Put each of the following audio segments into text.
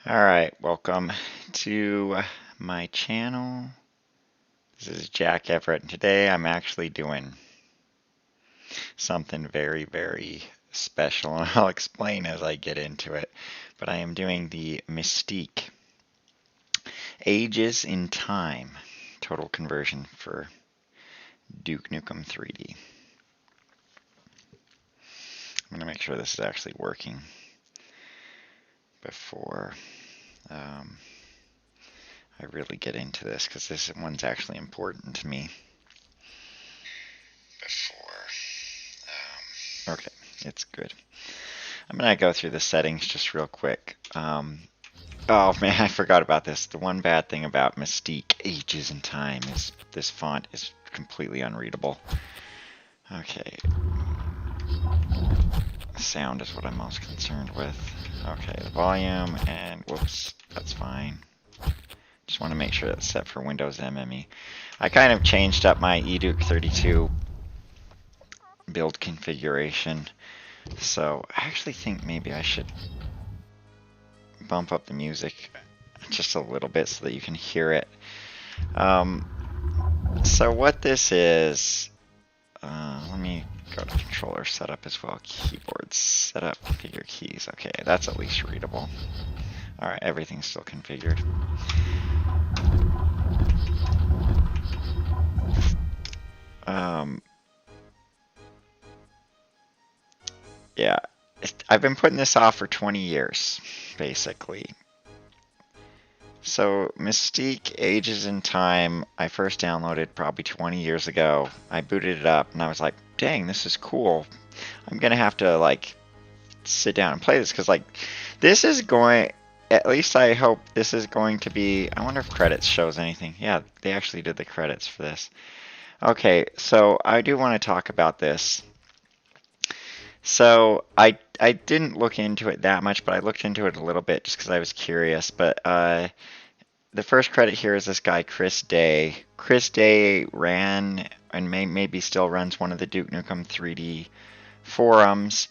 Alright, welcome to my channel. This is Jack Everett, and today I'm actually doing something very, very special, and I'll explain as I get into it. But I am doing the Mystique Ages in Time total conversion for Duke Nukem 3D. I'm going to make sure this is actually working before I really get into this, because this one's actually important to me. Okay, it's good. I'm going to go through the settings just real quick. Oh man, I forgot about this. The one bad thing about Mystique Ages in Time is this font is completely unreadable. Okay. Sound is what I'm most concerned with. Okay, the volume, and whoops, that's fine. Just want to make sure that's set for Windows MME. I kind of changed up my eDuke 32 build configuration, so I actually think maybe I should bump up the music just a little bit so that you can hear it. So what this is, let me go to controller setup as well. Keyboard setup, configure keys. Okay, that's at least readable. Alright, everything's still configured. Yeah, I've been putting this off for 20 years, basically. So, Mystique Ages in Time, I first downloaded probably 20 years ago. I booted it up, and I was like, dang, this is cool. I'm going to have to, like, sit down and play this, because, like, this is going... At least I hope this is going to be... I wonder if credits shows anything. Yeah, they actually did the credits for this. Okay, so I do want to talk about this. So I didn't look into it that much, but I looked into it a little bit just because I was curious. But the first credit here is this guy, Chris Day. Chris Day ran and maybe still runs one of the Duke Nukem 3D forums,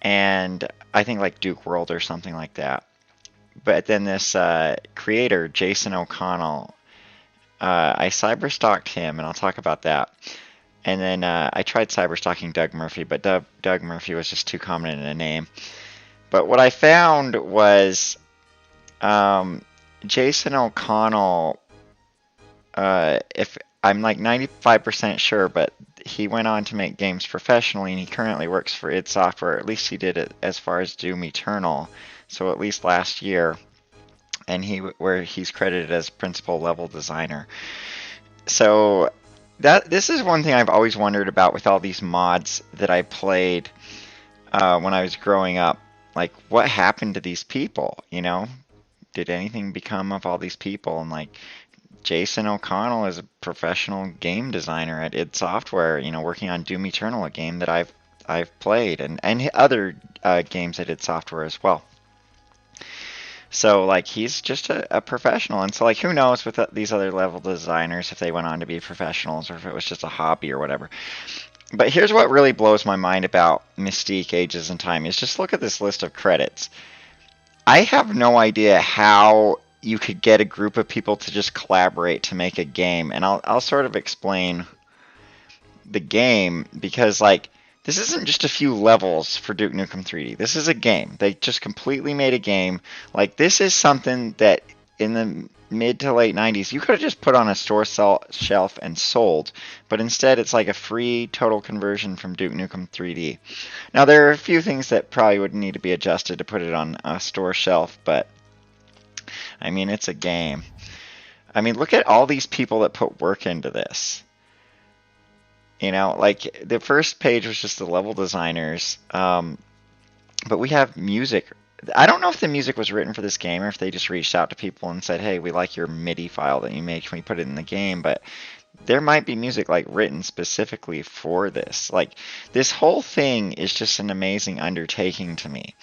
and I think like Duke World or something like that. But then this creator, Jason O'Connell, I cyberstalked him, and I'll talk about that. And then I tried cyberstalking Doug Murphy, but Doug Murphy was just too common in a name. But what I found was Jason O'Connell, if I'm like 95% sure, but he went on to make games professionally, and he currently works for id Software. At least he did it as far as Doom Eternal, so at least last year. And where he's credited as principal level designer. So this is one thing I've always wondered about with all these mods that I played when I was growing up. Like, what happened to these people, you know? Did anything become of all these people? And, like, Jason O'Connell is a professional game designer at id Software, you know, working on Doom Eternal, a game that I've played, and other games at id Software as well. So, like, he's just a professional. And so, like, who knows with these other level designers if they went on to be professionals or if it was just a hobby or whatever. But here's what really blows my mind about Mystique Ages in Time is just look at this list of credits. I have no idea how you could get a group of people to just collaborate to make a game. And I'll sort of explain the game because, like, this isn't just a few levels for Duke Nukem 3D. This is a game. They just completely made a game. Like, this is something that in the mid to late 90s, you could have just put on a store shelf and sold. But instead, it's like a free total conversion from Duke Nukem 3D. Now, there are a few things that probably would need to be adjusted to put it on a store shelf. But, I mean, it's a game. I mean, look at all these people that put work into this. You know, like, the first page was just the level designers, but we have music. I don't know if the music was written for this game or if they just reached out to people and said, hey, we like your MIDI file that you made, can we put it in the game? But there might be music, like, written specifically for this. Like, this whole thing is just an amazing undertaking to me.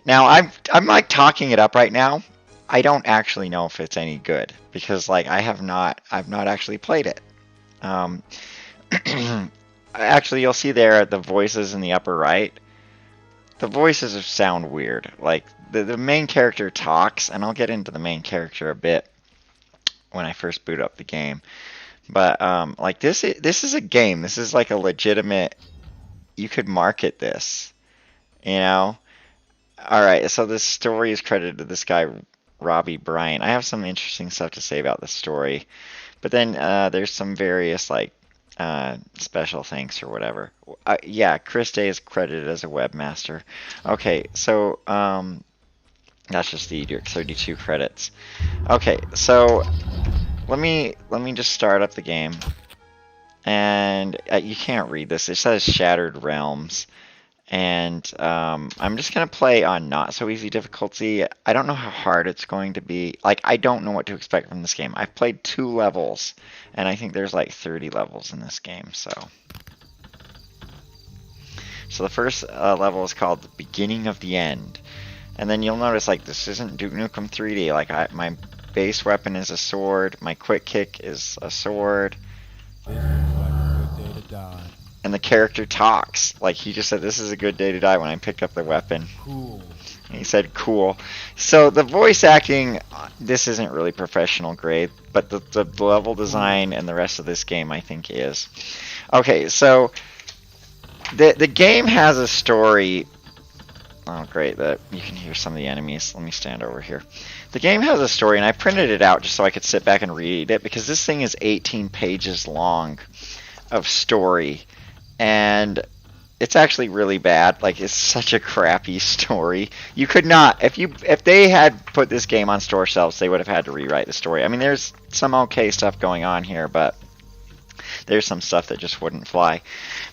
Now, I'm like, talking it up right now. I don't actually know if it's any good, because, like, I've not actually played it. Actually, you'll see there the voices in the upper right. the voices sound weird. Like the main character talks, and I'll get into the main character a bit when I first boot up the game. But like this is a game. This is like a legitimate. You could market this, you know. All right, so this story is credited to this guy Robbie Bryant. I have some interesting stuff to say about the story, but then there's some various like special thanks or whatever. Yeah, Chris Day is credited as a webmaster. Okay, so that's just the 32 credits. Okay, so let me just start up the game, and you can't read this. It says Shattered Realms, and I'm just gonna play on not so easy difficulty. I don't know how hard it's going to be. Like, I don't know what to expect from this game. I've played 2 levels, and I think there's like 30 levels in this game. So the first level is called The Beginning of the End, and then you'll notice like this isn't Duke Nukem 3D. Like my base weapon is a sword, my quick kick is a sword. This looks like a good day to die. And the character talks. Like, he just said, this is a good day to die when I picked up the weapon. Cool. And he said, cool. So the voice acting, this isn't really professional grade, but the level design and the rest of this game, I think, is. Okay, so the game has a story. Oh, great, that you can hear some of the enemies. Let me stand over here. The game has a story, and I printed it out just so I could sit back and read it, because this thing is 18 pages long of story. And it's actually really bad. Like, it's such a crappy story. You could not, if they had put this game on store shelves, they would have had to rewrite the story. I mean, there's some okay stuff going on here, but there's some stuff that just wouldn't fly.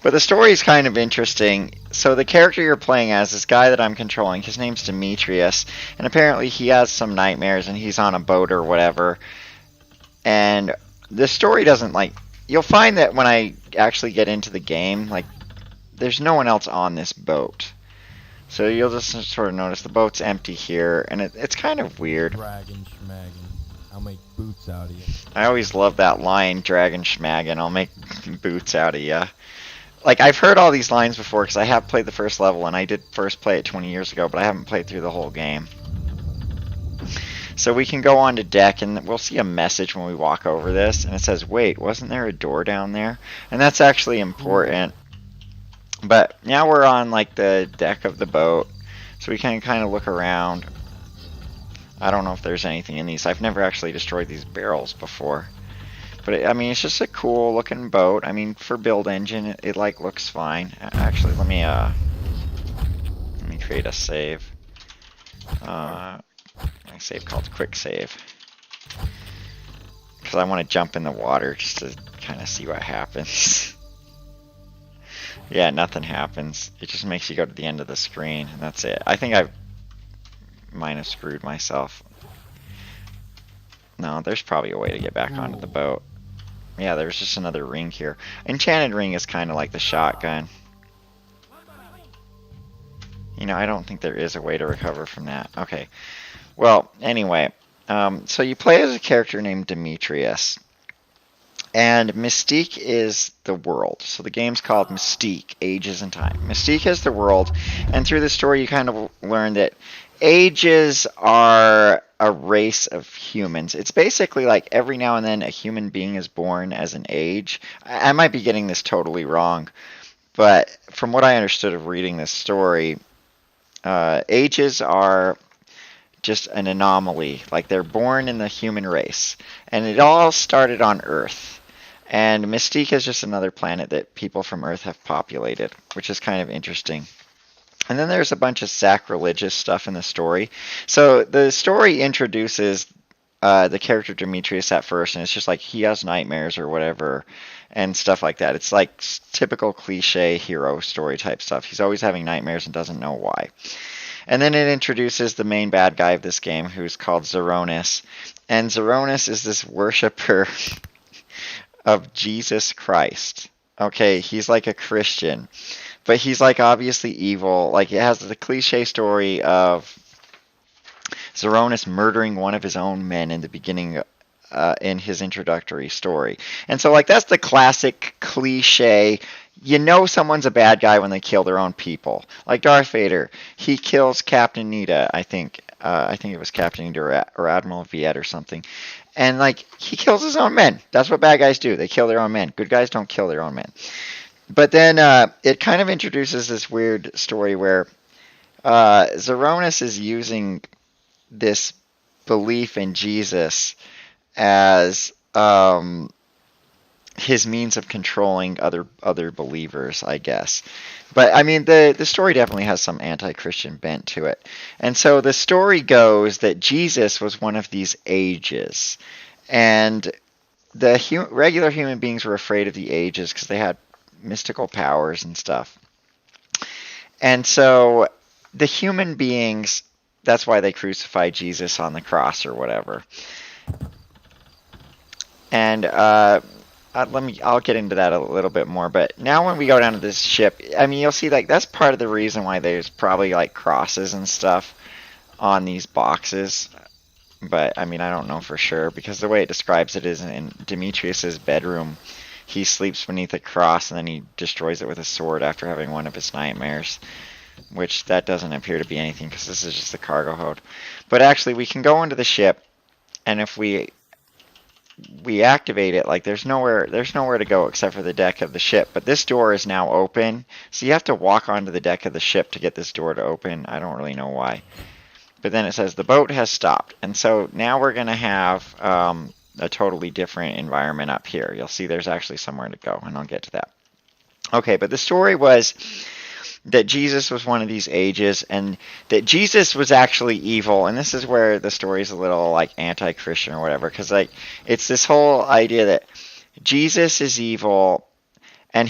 But the story is kind of interesting. So the character you're playing as, this guy that I'm controlling, his name's Demetrius, and apparently he has some nightmares, and he's on a boat or whatever. And the story doesn't, like, you'll find that when I actually get into the game, like, there's no one else on this boat. So you'll just sort of notice the boat's empty here, and it's kind of weird. Dragon schmaggin'. I'll make boots out of you. I always love that line, dragon schmaggin', I'll make boots out of ya. Like, I've heard all these lines before, because I have played the first level, and I did first play it 20 years ago, but I haven't played through the whole game. So we can go on to deck, and we'll see a message when we walk over this, and it says, wait, wasn't there a door down there? And that's actually important. But now we're on, like, the deck of the boat, so we can kind of look around. I don't know if there's anything in these. I've never actually destroyed these barrels before. But, I mean, it's just a cool-looking boat. I mean, for build engine, it like, looks fine. Actually, let me create a save. My save called quick save, because I want to jump in the water just to kind of see what happens. Yeah, nothing happens. It just makes you go to the end of the screen, and that's it. I think I might have screwed myself. No, there's probably a way to get back onto the boat. Yeah, there's just another ring here. Enchanted ring is kind of like the shotgun. You know, I don't think there is a way to recover from that. Okay. Well, anyway, so you play as a character named Demetrius, and Mystique is the world. So the game's called Mystique, Ages and Time. Mystique is the world, and through the story you kind of learn that ages are a race of humans. It's basically like every now and then a human being is born as an age. I might be getting this totally wrong, but from what I understood of reading this story, ages are just an anomaly. Like, they're born in the human race. And it all started on Earth. And Mystique is just another planet that people from Earth have populated, which is kind of interesting. And then there's a bunch of sacrilegious stuff in the story. So the story introduces the character Demetrius at first, and it's just like he has nightmares or whatever and stuff like that. It's like typical cliche hero story type stuff. He's always having nightmares and doesn't know why. And then it introduces the main bad guy of this game, who's called Zeronis. And Zeronis is this worshiper of Jesus Christ. Okay, he's like a Christian, but he's like obviously evil. Like, it has the cliche story of Zeronis murdering one of his own men in the beginning in his introductory story. And so, like, that's the classic cliche you know someone's a bad guy when they kill their own people. Like Darth Vader, he kills Captain Nita, I think. I think it was Captain Nita or Admiral Viet or something. And like he kills his own men. That's what bad guys do. They kill their own men. Good guys don't kill their own men. But then it kind of introduces this weird story where Zeronis is using this belief in Jesus as his means of controlling other believers, I guess. But I mean, the story definitely has some anti-Christian bent to it. And so the story goes that Jesus was one of these ages, and the regular human beings were afraid of the ages because they had mystical powers and stuff. And so the human beings, that's why they crucified Jesus on the cross or whatever. And I'll get into that a little bit more. But now when we go down to this ship, I mean, you'll see like that's part of the reason why there's probably like crosses and stuff on these boxes. But I mean, I don't know for sure because the way it describes it is in Demetrius's bedroom. He sleeps beneath a cross and then he destroys it with a sword after having one of his nightmares. Which that doesn't appear to be anything because this is just the cargo hold. But actually, we can go into the ship, and if we activate it, like there's nowhere to go except for the deck of the ship. But this door is now open, so you have to walk onto the deck of the ship to get this door to open. I don't really know why. But then it says the boat has stopped, and so now we're gonna have a totally different environment up here. You'll see there's actually somewhere to go, and I'll get to that. Okay, but the story was that Jesus was one of these ages, and that Jesus was actually evil. And this is where the story's a little like anti-Christian or whatever, because like it's this whole idea that Jesus is evil, and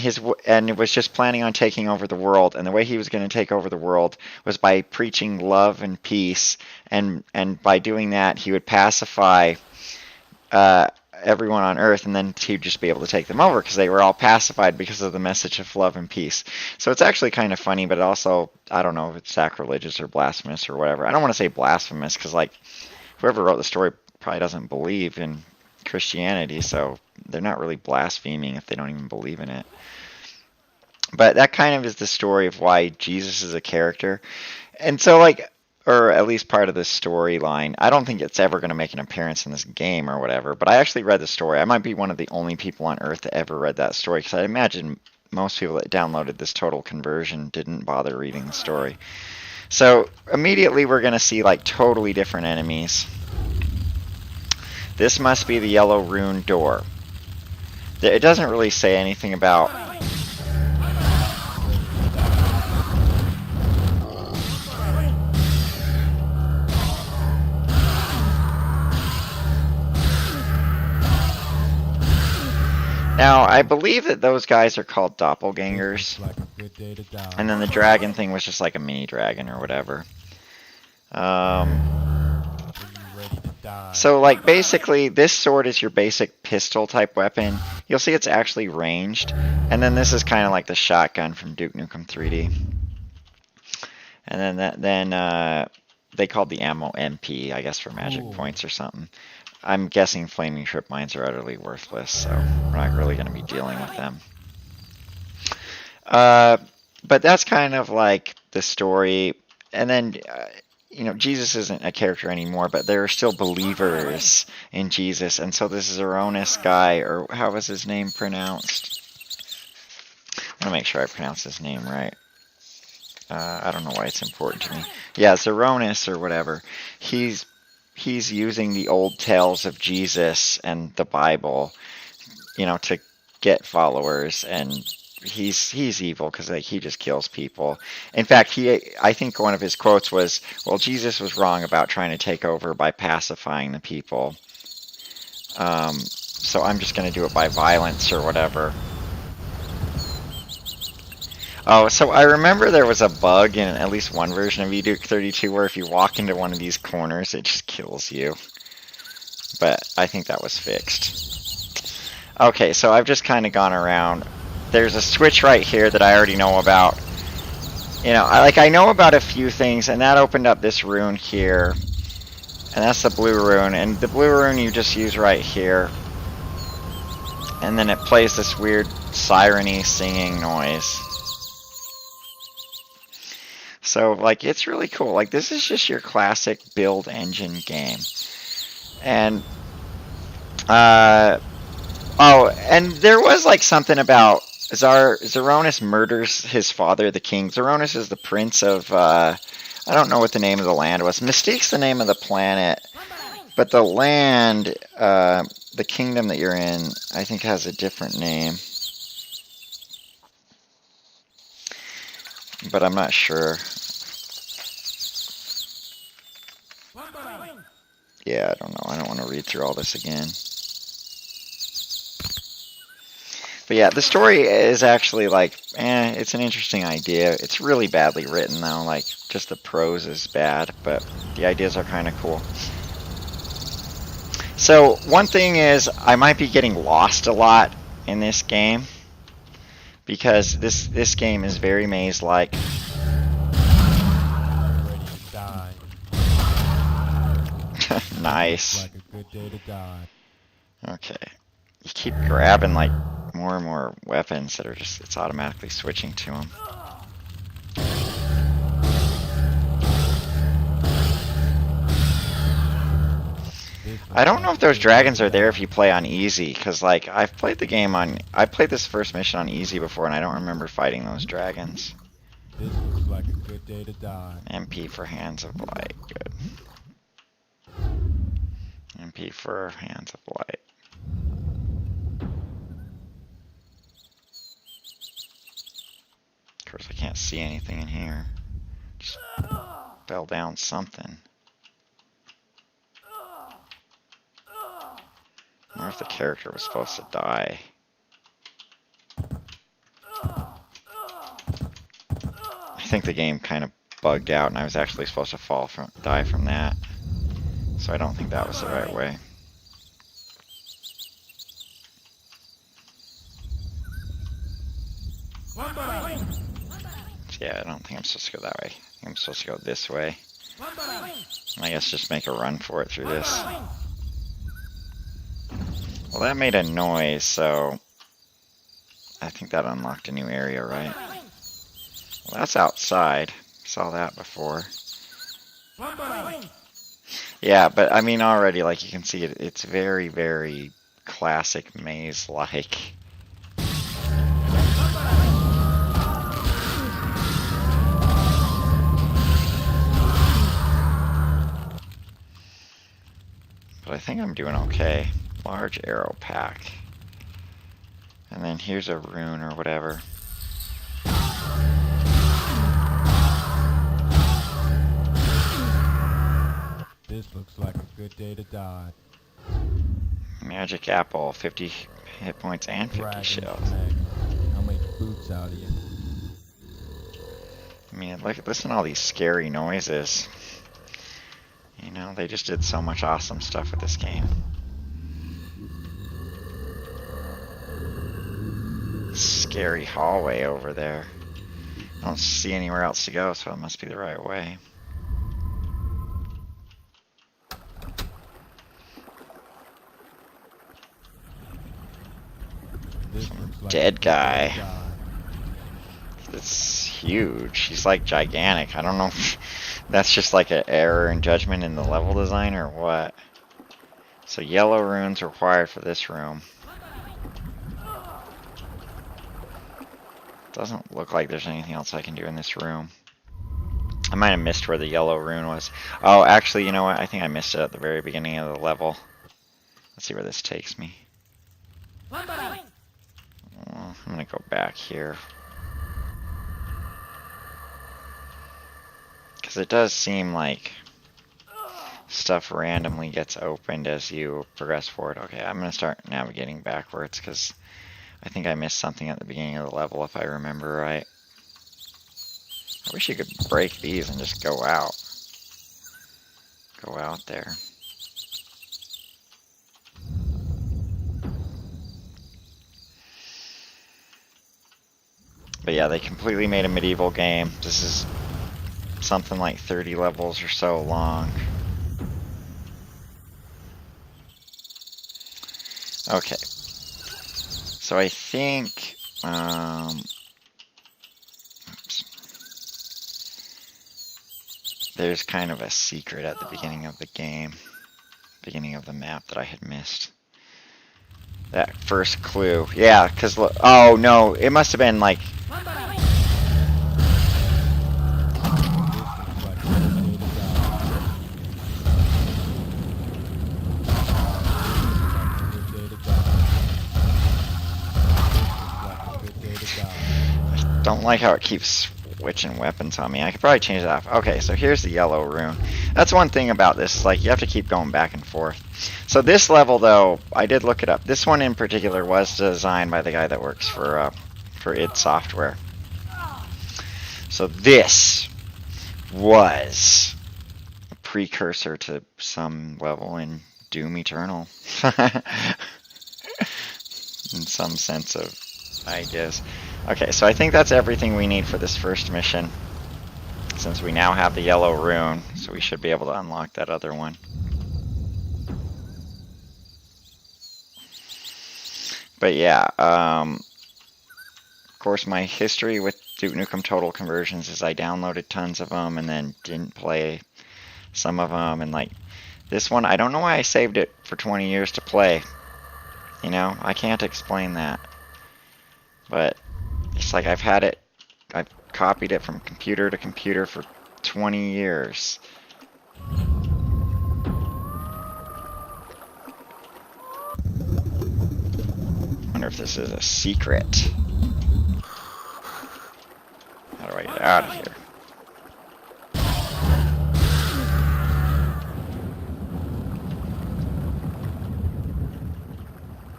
was just planning on taking over the world. And the way he was going to take over the world was by preaching love and peace, and by doing that he would pacify everyone on Earth, and then he'd just be able to take them over because they were all pacified because of the message of love and peace. So it's actually kind of funny, but also, I don't know if it's sacrilegious or blasphemous or whatever. I don't want to say blasphemous because, like, whoever wrote the story probably doesn't believe in Christianity, so they're not really blaspheming if they don't even believe in it. But that kind of is the story of why Jesus is a character. And so, like, or at least part of the storyline. I don't think it's ever going to make an appearance in this game or whatever, but I actually read the story. I might be one of the only people on Earth that ever read that story, because I imagine most people that downloaded this Total Conversion didn't bother reading the story. So immediately we're going to see like totally different enemies. This must be the yellow rune door. It doesn't really say anything about... Now, I believe that those guys are called doppelgangers. And then the dragon thing was just like a mini dragon or whatever. So, like, basically, this sword is your basic pistol type weapon. You'll see it's actually ranged. And then this is kind of like the shotgun from Duke Nukem 3D. And then they called the ammo MP, I guess, for magic points or something. I'm guessing flaming trip mines are utterly worthless, so we're not really going to be dealing with them. But that's kind of like the story. And then, you know, Jesus isn't a character anymore, but there are still believers in Jesus. And so this Zeronis guy, or how was his name pronounced? I want to make sure I pronounce his name right. I don't know why it's important to me. Yeah, Zeronis or whatever. He's using the old tales of Jesus and the Bible, you know, to get followers, and he's evil because like, he just kills people. In fact, I think one of his quotes was, well, Jesus was wrong about trying to take over by pacifying the people. So I'm just going to do it by violence or whatever. Oh, so I remember there was a bug in at least one version of Duke 32 where if you walk into one of these corners, it just kills you. But I think that was fixed. Okay, so I've just kind of gone around. There's a switch right here that I already know about. You know, I know about a few things, and that opened up this rune here. And that's the blue rune. And the blue rune you just use right here. And then it plays this weird siren-y singing noise. So, like, it's really cool. Like, this is just your classic build engine game. And, oh, and there was, like, something about Zoronis murders his father, the king. Zoronis is the prince of, I don't know what the name of the land was. Mystique's the name of the planet. But the land, the kingdom that you're in, I think has a different name. But I'm not sure. Yeah, I don't know. I don't want to read through all this again. But yeah, the story is actually like, it's an interesting idea. It's really badly written though. Like, just the prose is bad, but the ideas are kind of cool. So one thing is, I might be getting lost a lot in this game because this game is very maze-like. Ready to die. Nice. Like a good day to die. Okay. You keep grabbing like more and more weapons that are just, it's automatically switching to them. I don't know if those dragons are there if you play on easy, because like I played this first mission on easy before and I don't remember fighting those dragons. This looks like a good day to die. MP for Hands of Light, good. MP for Hands of Light. Of course I can't see anything in here. Just fell down something. I wonder if the character was supposed to die. I think the game kind of bugged out and I was actually supposed to die from that. So I don't think that was the right way. Yeah, I don't think I'm supposed to go that way. I think I'm supposed to go this way. I guess just make a run for it through this. Well, that made a noise, so I think that unlocked a new area, right? Well, that's outside. Saw that before. Yeah, but I mean already, like you can see, it's very, very classic maze-like. But I think I'm doing okay. Large arrow pack. And then here's a rune or whatever. This looks like a good day to die. Magic apple, 50 hit points and 50 Dragon's shells. Meg. I'll make boots out of you. I mean, listen to all these scary noises. You know, they just did so much awesome stuff with this game. Scary hallway over there. I don't see anywhere else to go, so it must be the right way. Like Dead guy. It's huge. He's like gigantic. I don't know if that's just like an error in judgment in the level design or what. So yellow runes required for this room. Doesn't look like there's anything else I can do in this room. I might have missed where the yellow rune was. Oh, actually, you know what? I think I missed it at the very beginning of the level. Let's see where this takes me. Well, I'm gonna go back here. Because it does seem like stuff randomly gets opened as you progress forward. Okay, I'm gonna start navigating backwards because I think I missed something at the beginning of the level if I remember right. I wish you could break these and just go out. Go out there. But yeah, they completely made a medieval game. This is something like 30 levels or so long. Okay. So I think Oops. There's kind of a secret at the beginning of the game, beginning of the map that I had missed. That first clue. Yeah, because, oh no, it must have been like... Don't like how it keeps switching weapons on me. I could probably change that off. Okay, so here's the yellow rune. That's one thing about this, like, you have to keep going back and forth. So this level, though, I did look it up. This one in particular was designed by the guy that works for id Software. So this was a precursor to some level in Doom Eternal. In some sense of ideas. Okay, so I think that's everything we need for this first mission. Since we now have the yellow rune, so we should be able to unlock that other one. But yeah, of course my history with Duke Nukem Total Conversions is I downloaded tons of them and then didn't play some of them. And like this one, I don't know why I saved it for 20 years to play. You know, I can't explain that. But it's like I've copied it from computer to computer for 20 years. Wonder if this is a secret. How do I get out of here?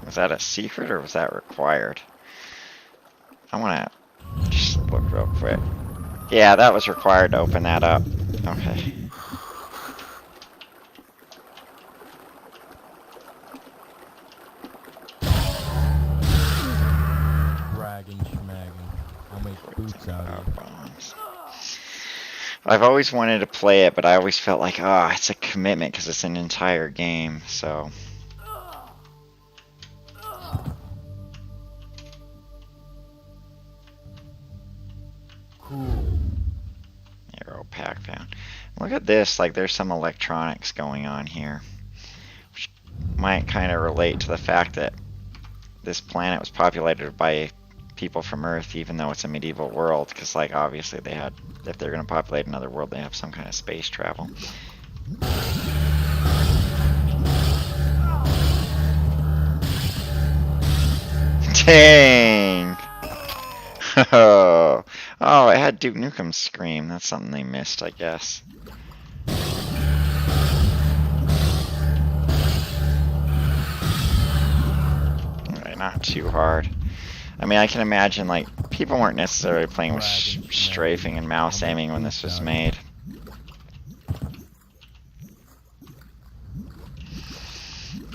Was that a secret or was that required? I want to just look real quick. Yeah, that was required to open that up. Okay. Bragging, schmagging. I'll make boots out of it. I've always wanted to play it, but I always felt like, oh, it's a commitment because it's an entire game, so... Cool. Arrow pack down. Look at this, like there's some electronics going on here. Which might kind of relate to the fact that this planet was populated by people from Earth, even though it's a medieval world, because like obviously they had, if they're going to populate another world, they have some kind of space travel. Dang! Oh, it had Duke Nukem's scream. That's something they missed, I guess. Alright, not too hard. I mean, I can imagine, like, people weren't necessarily playing with strafing and mouse aiming when this was made.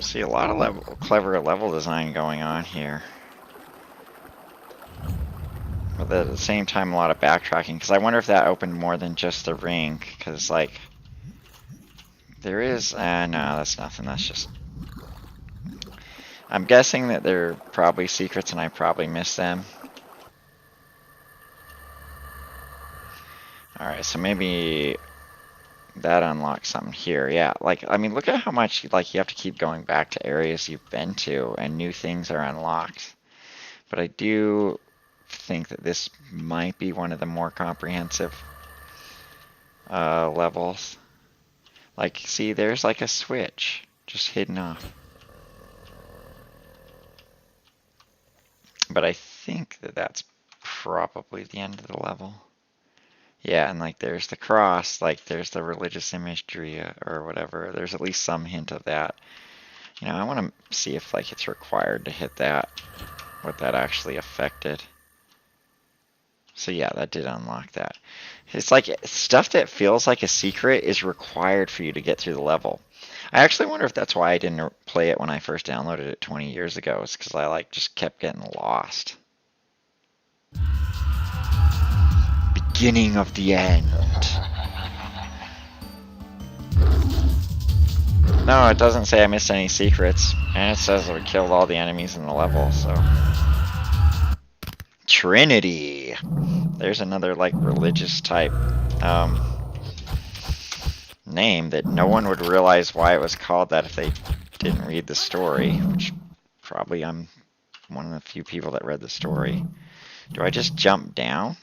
See, a lot of clever level design going on here. But at the same time, a lot of backtracking, because I wonder if that opened more than just the ring, because, like, there is, no, that's nothing, that's just... I'm guessing that they're probably secrets and I probably missed them. Alright, so maybe that unlocks something here. Yeah, like, I mean, look at how much, like, you have to keep going back to areas you've been to and new things are unlocked. But I do think that this might be one of the more comprehensive levels. Like, see, there's like a switch just hidden off. But I think that that's probably the end of the level. Yeah, and like there's the cross, like there's the religious imagery or whatever. There's at least some hint of that. You know, I want to see if like it's required to hit that, what that actually affected. So yeah, that did unlock that. It's like stuff that feels like a secret is required for you to get through the level. I actually wonder if that's why I didn't play it when I first downloaded it 20 years ago. It's because I like just kept getting lost. Beginning of the end. No, it doesn't say I missed any secrets. And it says that we killed all the enemies in the level, so... Trinity. There's another like religious type name that no one would realize why it was called that if they didn't read the story, which probably I'm one of the few people that read the story. Do I just jump down?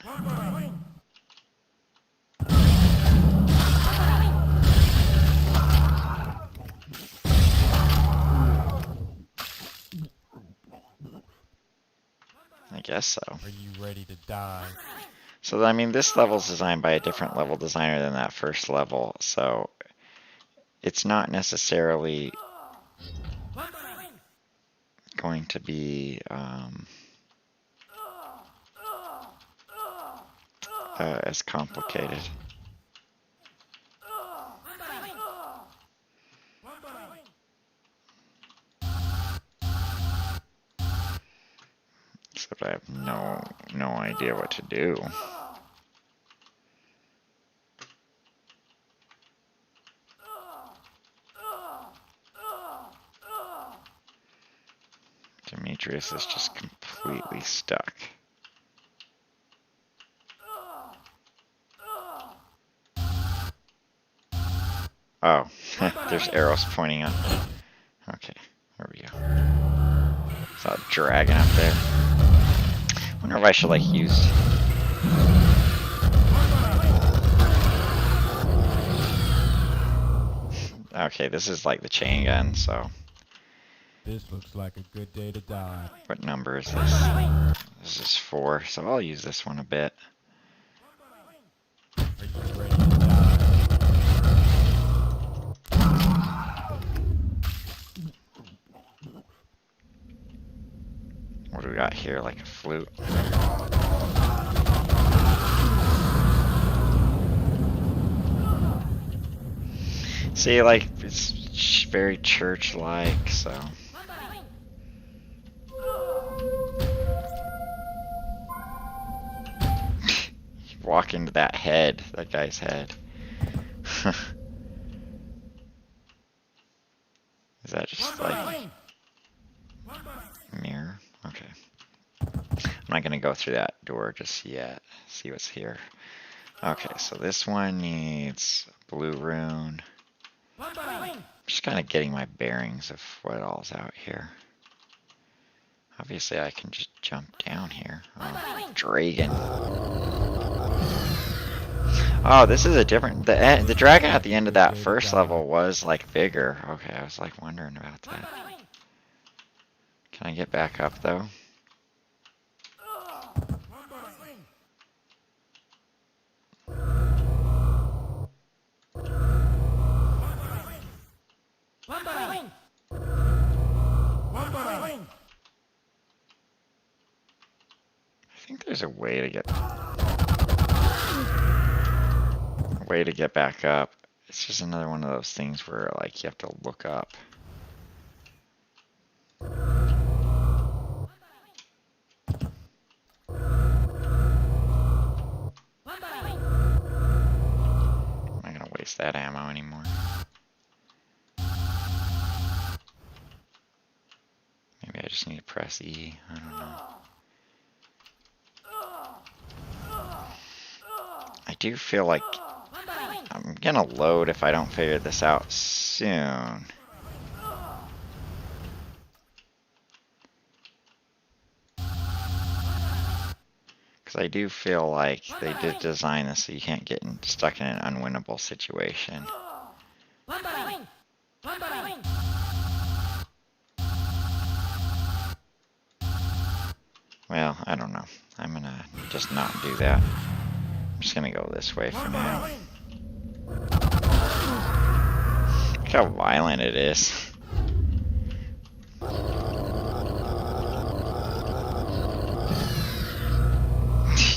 I guess so. Are you ready to die? So, I mean, this level's designed by a different level designer than that first level, so it's not necessarily going to be as complicated. Except I have no idea what to do. Demetrius is just completely stuck. Oh, there's arrows pointing up. Okay, there we go. Saw a dragon up there. Wonder if I should like use. Okay, this is like the chain gun, so. This looks like a good day to die. What number is this? This is 4, so I'll use this one a bit. Are you ready to die? What do we got here? Like a flute? See, like, it's very church-like, so. Walk into that head, that guy's head. Is that just like mirror? Okay. I'm not gonna go through that door just yet. See what's here. Okay, so this one needs blue rune. I'm just kind of getting my bearings of what all's out here. Obviously, I can just jump down here. Oh, dragon. Oh, this is a different. The dragon at the end of that first level was like bigger. Okay, I was like wondering about that. Can I get back up though? I think there's a way to get back up. It's just another one of those things where like you have to look up. I'm not gonna waste that ammo anymore. Maybe I just need to press E. I don't know. I do feel like I'm gonna load if I don't figure this out soon. Because I do feel like they did design this so you can't get stuck in an unwinnable situation. Well, I don't know. I'm gonna just not do that. I'm just gonna go this way for now. Look how violent it is.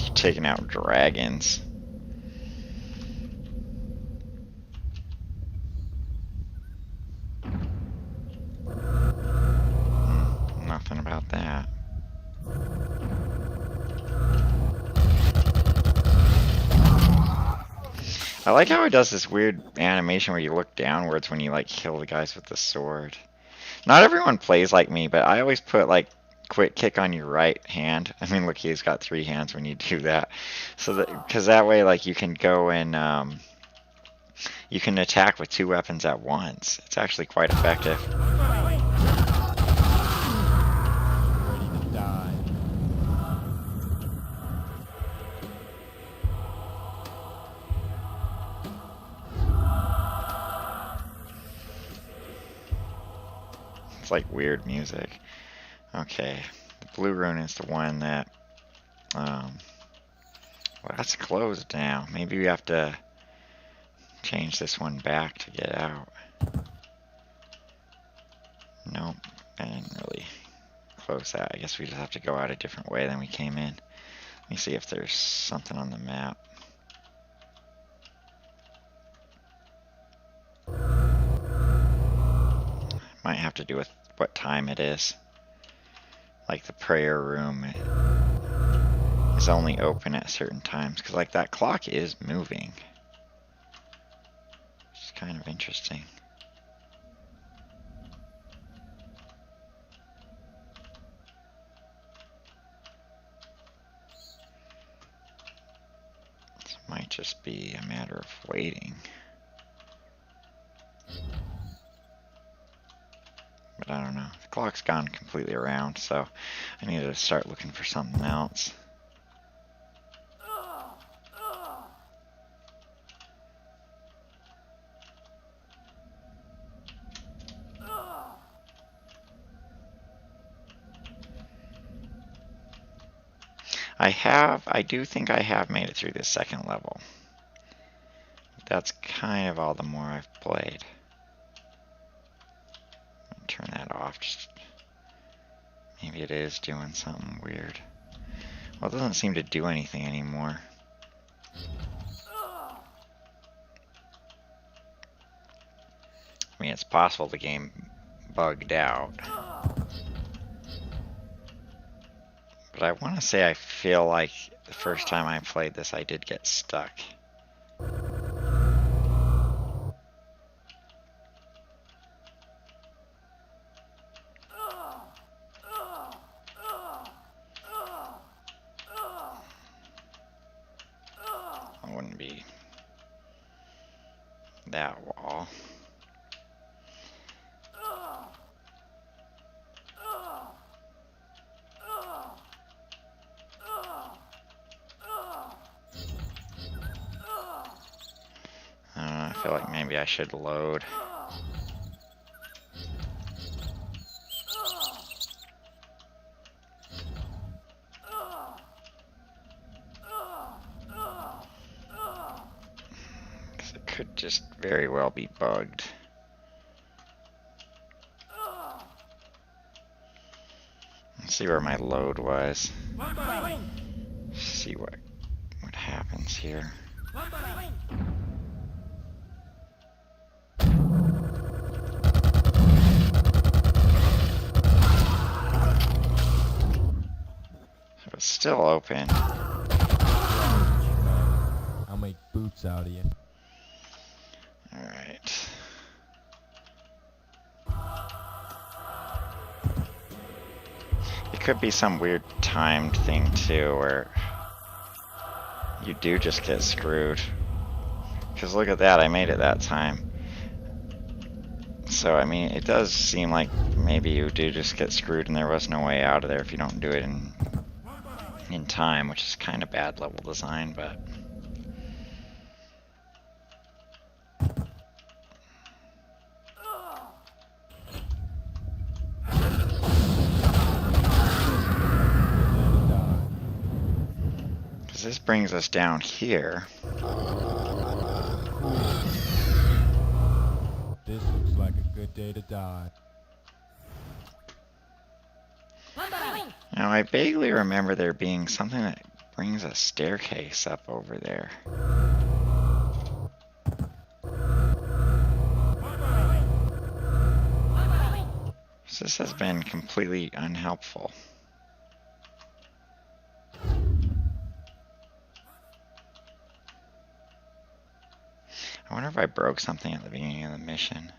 You're taking out dragons. Nothing about that. I like how it does this weird animation where you look downwards when you like kill the guys with the sword. Not everyone plays like me, but I always put like quick kick on your right hand. I mean, look, he's got 3 hands when you do that. So that, because that way, like, you can go and you can attack with 2 weapons at once. It's actually quite effective. Ready to die. It's like weird music. Okay, the blue rune is the one that, well, that's closed now. Maybe we have to change this one back to get out. Nope, I didn't really close that. I guess we just have to go out a different way than we came in. Let me see if there's something on the map. Might have to do with what time it is. Like the prayer room is only open at certain times, because like that clock is moving. It's kind of interesting. This might just be a matter of waiting. But I don't know. The clock's gone completely around, so I need to start looking for something else. I do think I have made it through this second level. That's kind of all the more I've played. Turn that off. Just maybe it is doing something weird. Well, it doesn't seem to do anything anymore. I mean, it's possible the game bugged out. But I want to say I feel like the first time I played this, I did get stuck. It wouldn't be that wall. I feel like maybe I should load. Because it could just very well be bugged. Let's see where my load was. See what happens here. So it's still open. I'll make boots out of you. Alright. It could be some weird timed thing too, where you do just get screwed. Because look at that, I made it that time. So, I mean, it does seem like maybe you do just get screwed and there was no way out of there if you don't do it in time, which is kind of bad level design, but... Because this brings us down here. This looks like a good day to die. Now, I vaguely remember there being something that brings a staircase up over there. So this has been completely unhelpful. I wonder if I broke something at the beginning of the mission.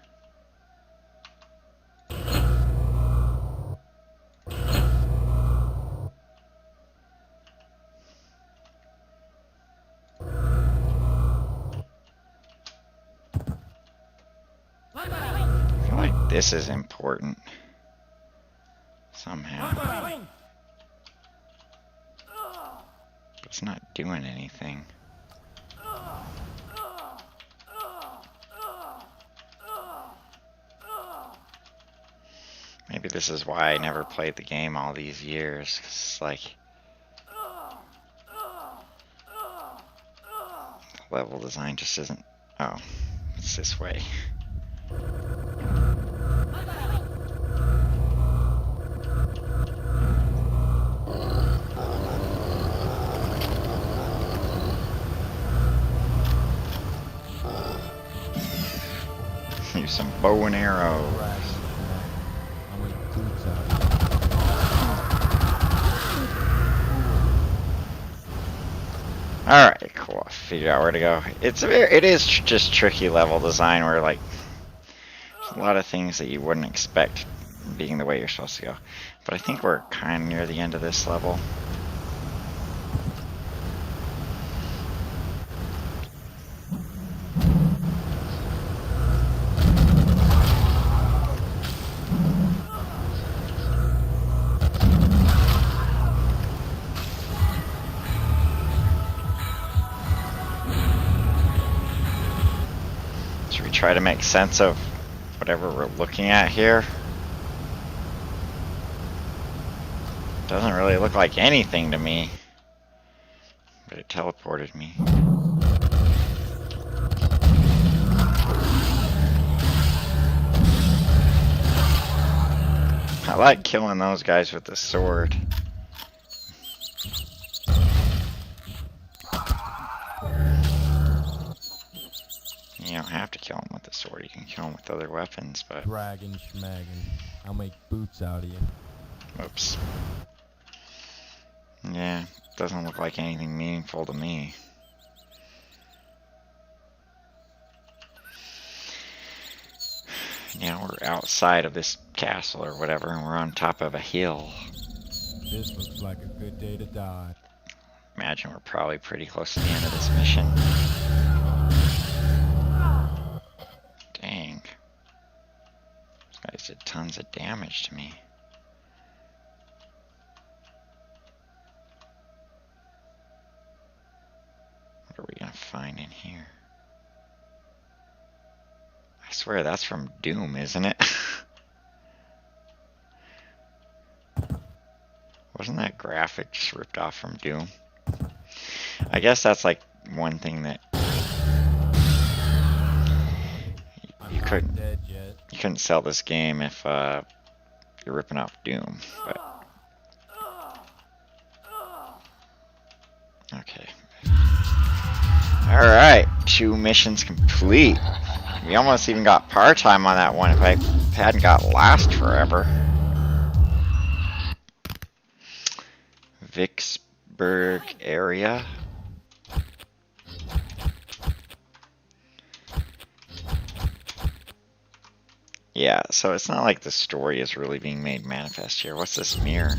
this is important. Somehow. It's not doing anything. Maybe this is why I never played the game all these years. 'Cause it's like level design just isn't. Oh, it's this way. Use some bow and arrows. Alright, cool. I figured out where to go. It is just tricky level design where like there's a lot of things that you wouldn't expect being the way you're supposed to go. But I think we're kind of near the end of this level. Try to make sense of whatever we're looking at here. Doesn't really look like anything to me, but it teleported me. I like killing those guys with the sword. You don't have to kill them with the sword, you can kill them with other weapons, but... Dragging, schmagging. I'll make boots out of you. Oops. Yeah, doesn't look like anything meaningful to me. Now we're outside of this castle or whatever, and we're on top of a hill. This looks like a good day to die. Imagine we're probably pretty close to the end of this mission. Dang. These guys did tons of damage to me. What are we gonna find in here? I swear that's from Doom, isn't it? Wasn't that graphic just ripped off from Doom? I guess that's like one thing that you couldn't sell this game if you're ripping off Doom. But okay. All right, 2 missions complete. We almost even got par time on that one if I hadn't got last forever. Vicksburg area. Yeah, so it's not like the story is really being made manifest here. What's this mirror?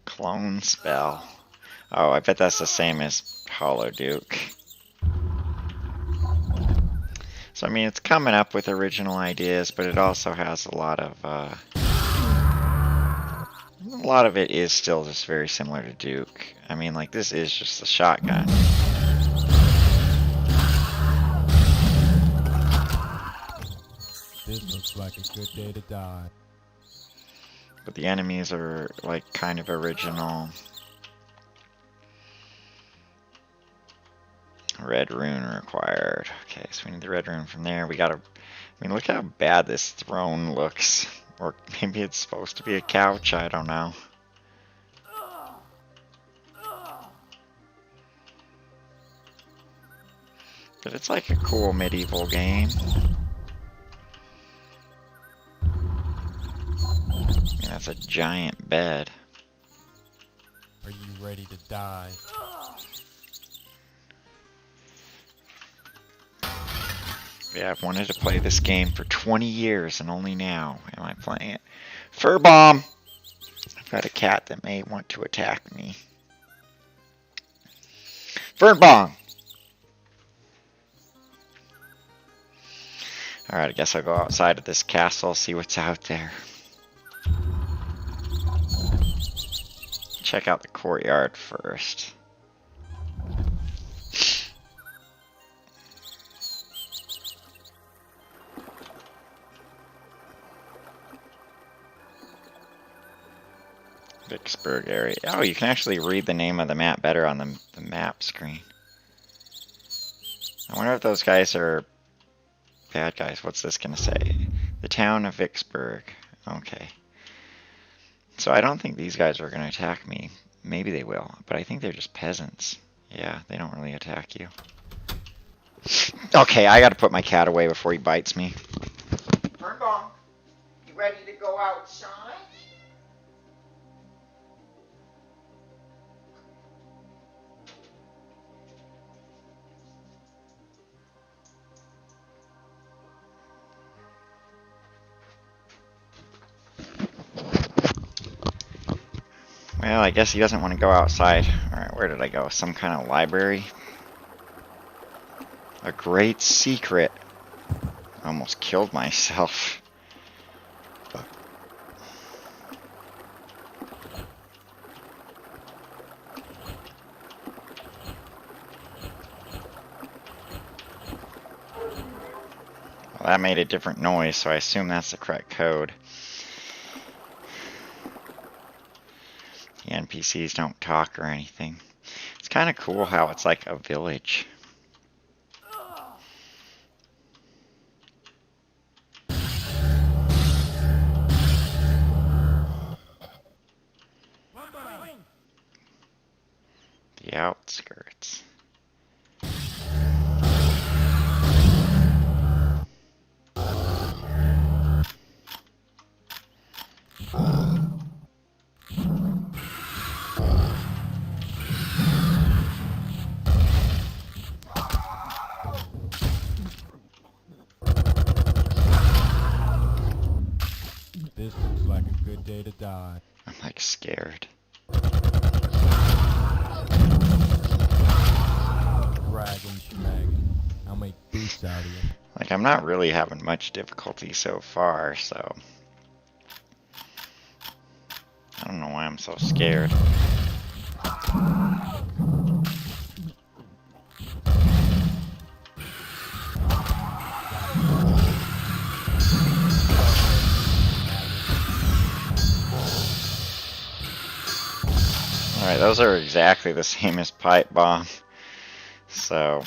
Clone spell. Oh, I bet that's the same as Hollow Duke. So, I mean, it's coming up with original ideas, but it also has a lot of it is still just very similar to Duke. I mean, like, this is just a shotgun. This looks like a good day to die. But the enemies are, like, kind of original. Red rune required. Okay, so we need the red rune from there. We gotta... I mean, look how bad this throne looks. Or maybe it's supposed to be a couch, I don't know. But it's like a cool medieval game. I mean, that's a giant bed. Are you ready to die? Yeah, I've wanted to play this game for 20 years, and only now am I playing it. Fur bomb! I've got a cat that may want to attack me. Fur bomb! Alright, I guess I'll go outside of this castle, see what's out there. Check out the courtyard first. Vicksburg area. Oh, you can actually read the name of the map better on the map screen. I wonder if those guys are bad guys. What's this gonna say? The town of Vicksburg. Okay. So I don't think these guys are gonna attack me. Maybe they will, but I think they're just peasants. Yeah, they don't really attack you. Okay, I gotta put my cat away before he bites me. Birnbaum, you ready to go outside? Well, I guess he doesn't want to go outside. Alright, where did I go? Some kind of library? A great secret. Almost killed myself. Well, that made a different noise, so I assume that's the correct code. The NPCs don't talk or anything. It's kind of cool how it's like a village. The outskirts. This looks like a good day to die. I'm like scared. Dragging, schmagging. I'll make boots out of you. Like, I'm not really having much difficulty so far, so I don't know why I'm so scared. Alright, those are exactly the same as pipe bomb. So,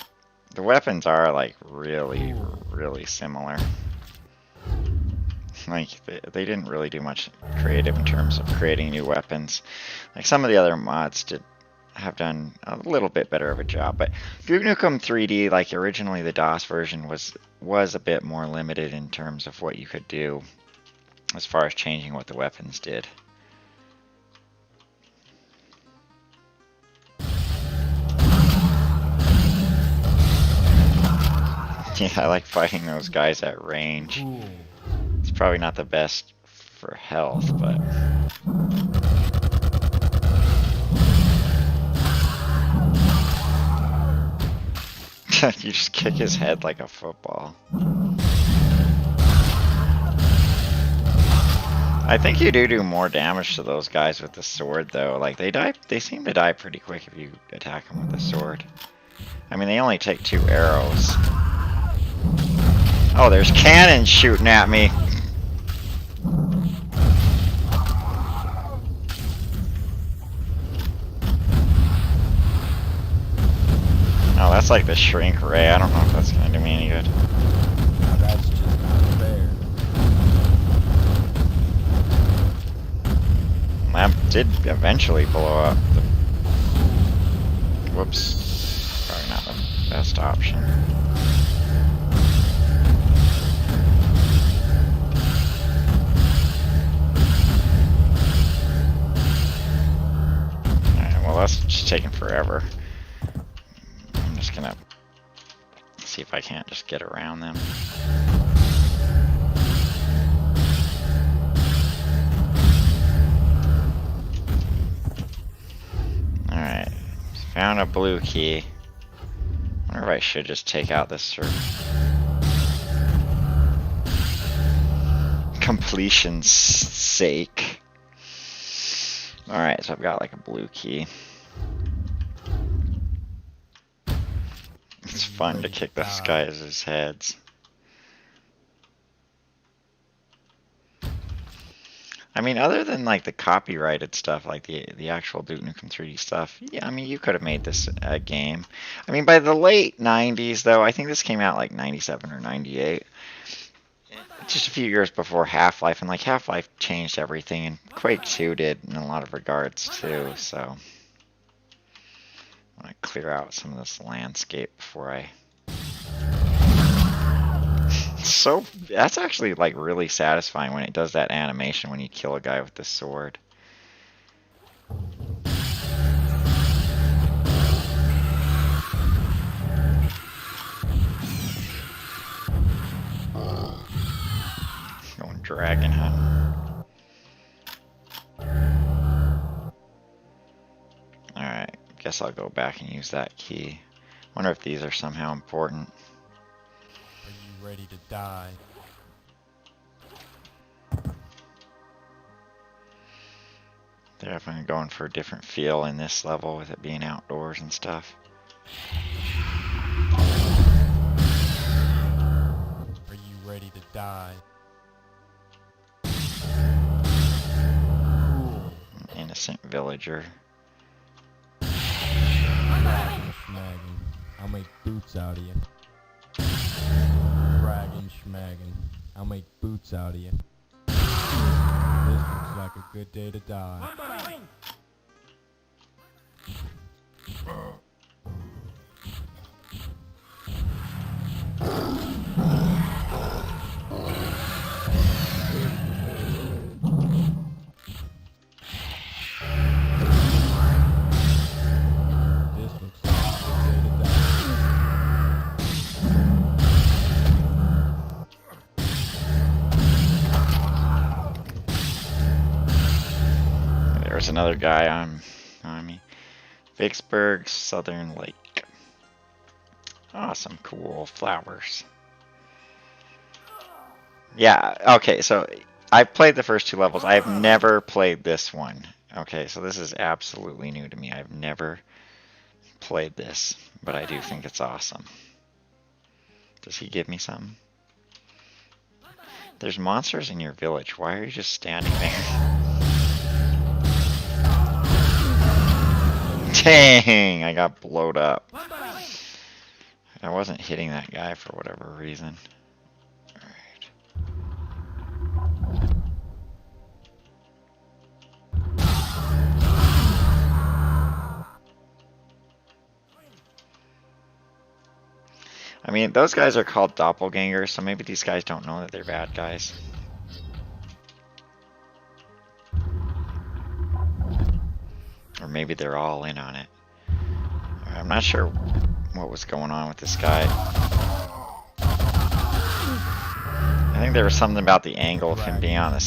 the weapons are like really, really similar. Like, they didn't really do much creative in terms of creating new weapons. Like, some of the other mods have done a little bit better of a job. But Duke Nukem 3D, like originally the DOS version, was a bit more limited in terms of what you could do as far as changing what the weapons did. Yeah, I like fighting those guys at range. Cool. It's probably not the best for health, but... You just kick his head like a football. I think you do more damage to those guys with the sword, though. Like, they seem to die pretty quick if you attack them with the sword. I mean, they only take 2 arrows. Oh, there's cannons shooting at me. Oh, that's like the shrink ray. I don't know if that's gonna do me any good. Now that's just not fair. That did eventually blow up. Whoops. Probably not the best option. Alright, well that's just taking forever. I'm just gonna see if I can't just get around them. Alright, found a blue key. Wonder if I should just take out this circle. completion's sake. Alright, so I've got like a blue key. It's fun to kick those guys' heads. I mean, other than like the copyrighted stuff, like the actual Duke Nukem 3D stuff, yeah, I mean, you could have made this a game. I mean, by the late 90s, though, I think this came out like 97 or 98. Just a few years before Half-Life, and like Half-Life changed everything, and Quake 2 did in a lot of regards too, so I want to clear out some of this landscape before I... So, that's actually like really satisfying when it does that animation when you kill a guy with the sword. Going dragon hunting. Alright, guess I'll go back and use that key. Wonder if these are somehow important. Are you ready to die? They're definitely going for a different feel in this level with it being outdoors and stuff. Are you ready to die? An innocent villager. Schmaggin'. I'll make boots out of you. Dragon schmaggin'. I'll make boots out of you. This looks like a good day to die. There's another guy on me. Vicksburg, Southern Lake. Awesome, cool flowers. Yeah, okay, so I've played the first two levels. I've never played this one. Okay, so this is absolutely new to me. I've never played this, but I do think it's awesome. Does he give me something? There's monsters in your village. Why are you just standing there? Dang, I got blowed up. I wasn't hitting that guy for whatever reason. Alright. I mean, those guys are called doppelgangers, so maybe these guys don't know that they're bad guys. Or maybe they're all in on it. I'm not sure what was going on with this guy. I think there was something about the angle of him being on the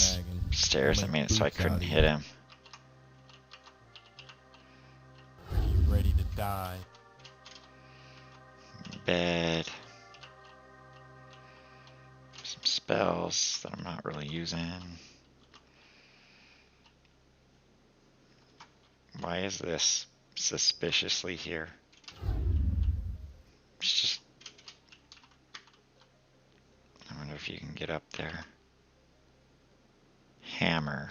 stairs that made it so I couldn't hit him. Are you ready to die? Bed. Some spells that I'm not really using. Why is this suspiciously here? It's just... I wonder if you can get up there. Hammer.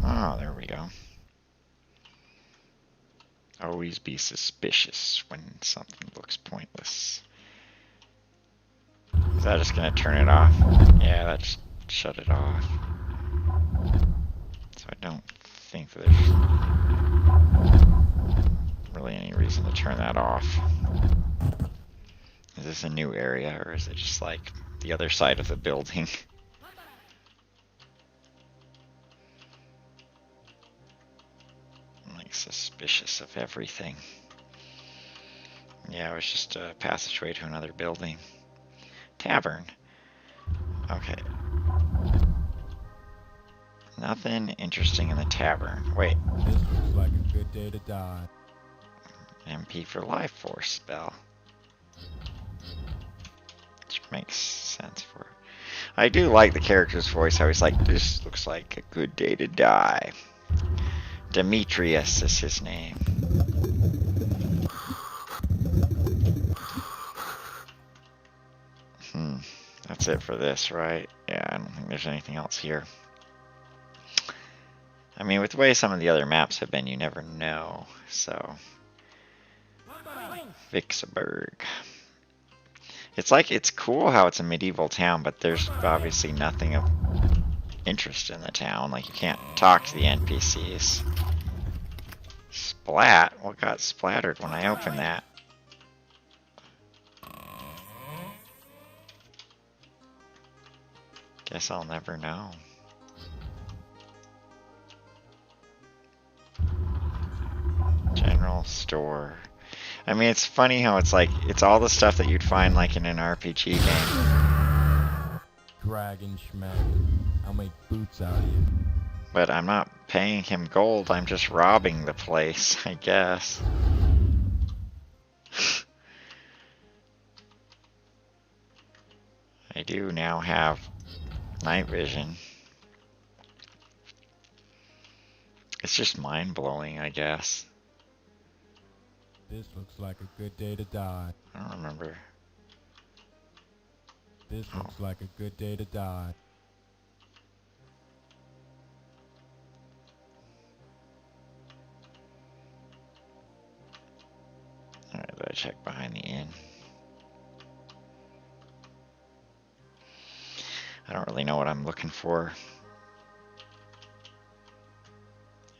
Oh, there we go. Always be suspicious when something looks pointless. Is that just gonna turn it off? Yeah, that just shut it off. So I don't think there's really any reason to turn that off. Is this a new area, or is it just like the other side of the building? I'm like suspicious of everything. Yeah, it was just a passageway to another building. Tavern. Okay. Nothing interesting in the tavern. Wait. This looks like a good day to die. MP for life force spell. Which makes sense for... I do like the character's voice, how he's like, this looks like a good day to die. Demetrius is his name. That's it for this, right? Yeah, I don't think there's anything else here. I mean, with the way some of the other maps have been, you never know, so... Vicksburg. It's like, it's cool how it's a medieval town, but there's obviously nothing of interest in the town. Like, you can't talk to the NPCs. Splat? What got splattered when I opened that? Guess I'll never know. General store. I mean, it's funny how it's like, it's all the stuff that you'd find like in an RPG game. Dragon schmaggin'. I'll make boots out of you. But I'm not paying him gold, I'm just robbing the place, I guess. I do now have night vision. It's just mind-blowing, I guess. This looks like a good day to die. I don't remember. This looks like a good day to die. Alright, let me check behind the inn. I don't really know what I'm looking for.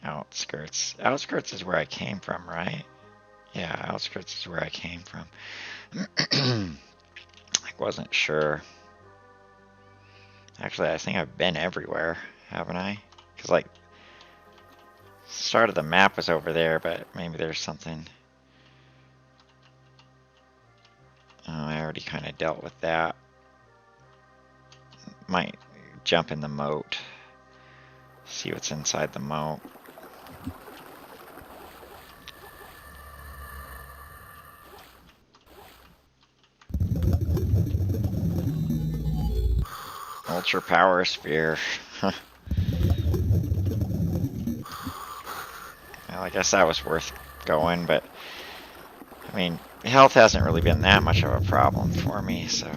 Outskirts. Outskirts is where I came from, right? Yeah, outskirts is where I came from. I wasn't sure. Actually, I think I've been everywhere, haven't I? Because, like, start of the map was over there, but maybe there's something. Oh, I already kind of dealt with that. Might jump in the moat. See what's inside the moat. Ultra power sphere. Well, I guess that was worth going, but I mean, health hasn't really been that much of a problem for me, so.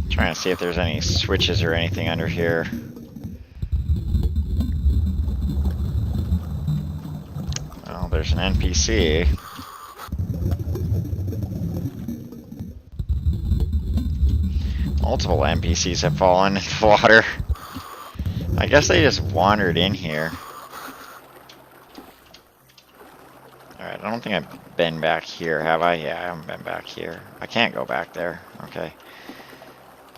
Trying to see if there's any switches or anything under here. Oh, there's an NPC. Multiple NPCs have fallen into the water. I guess they just wandered in here. Alright, I don't think I've been back here, have I? Yeah, I haven't been back here. I can't go back there. Okay.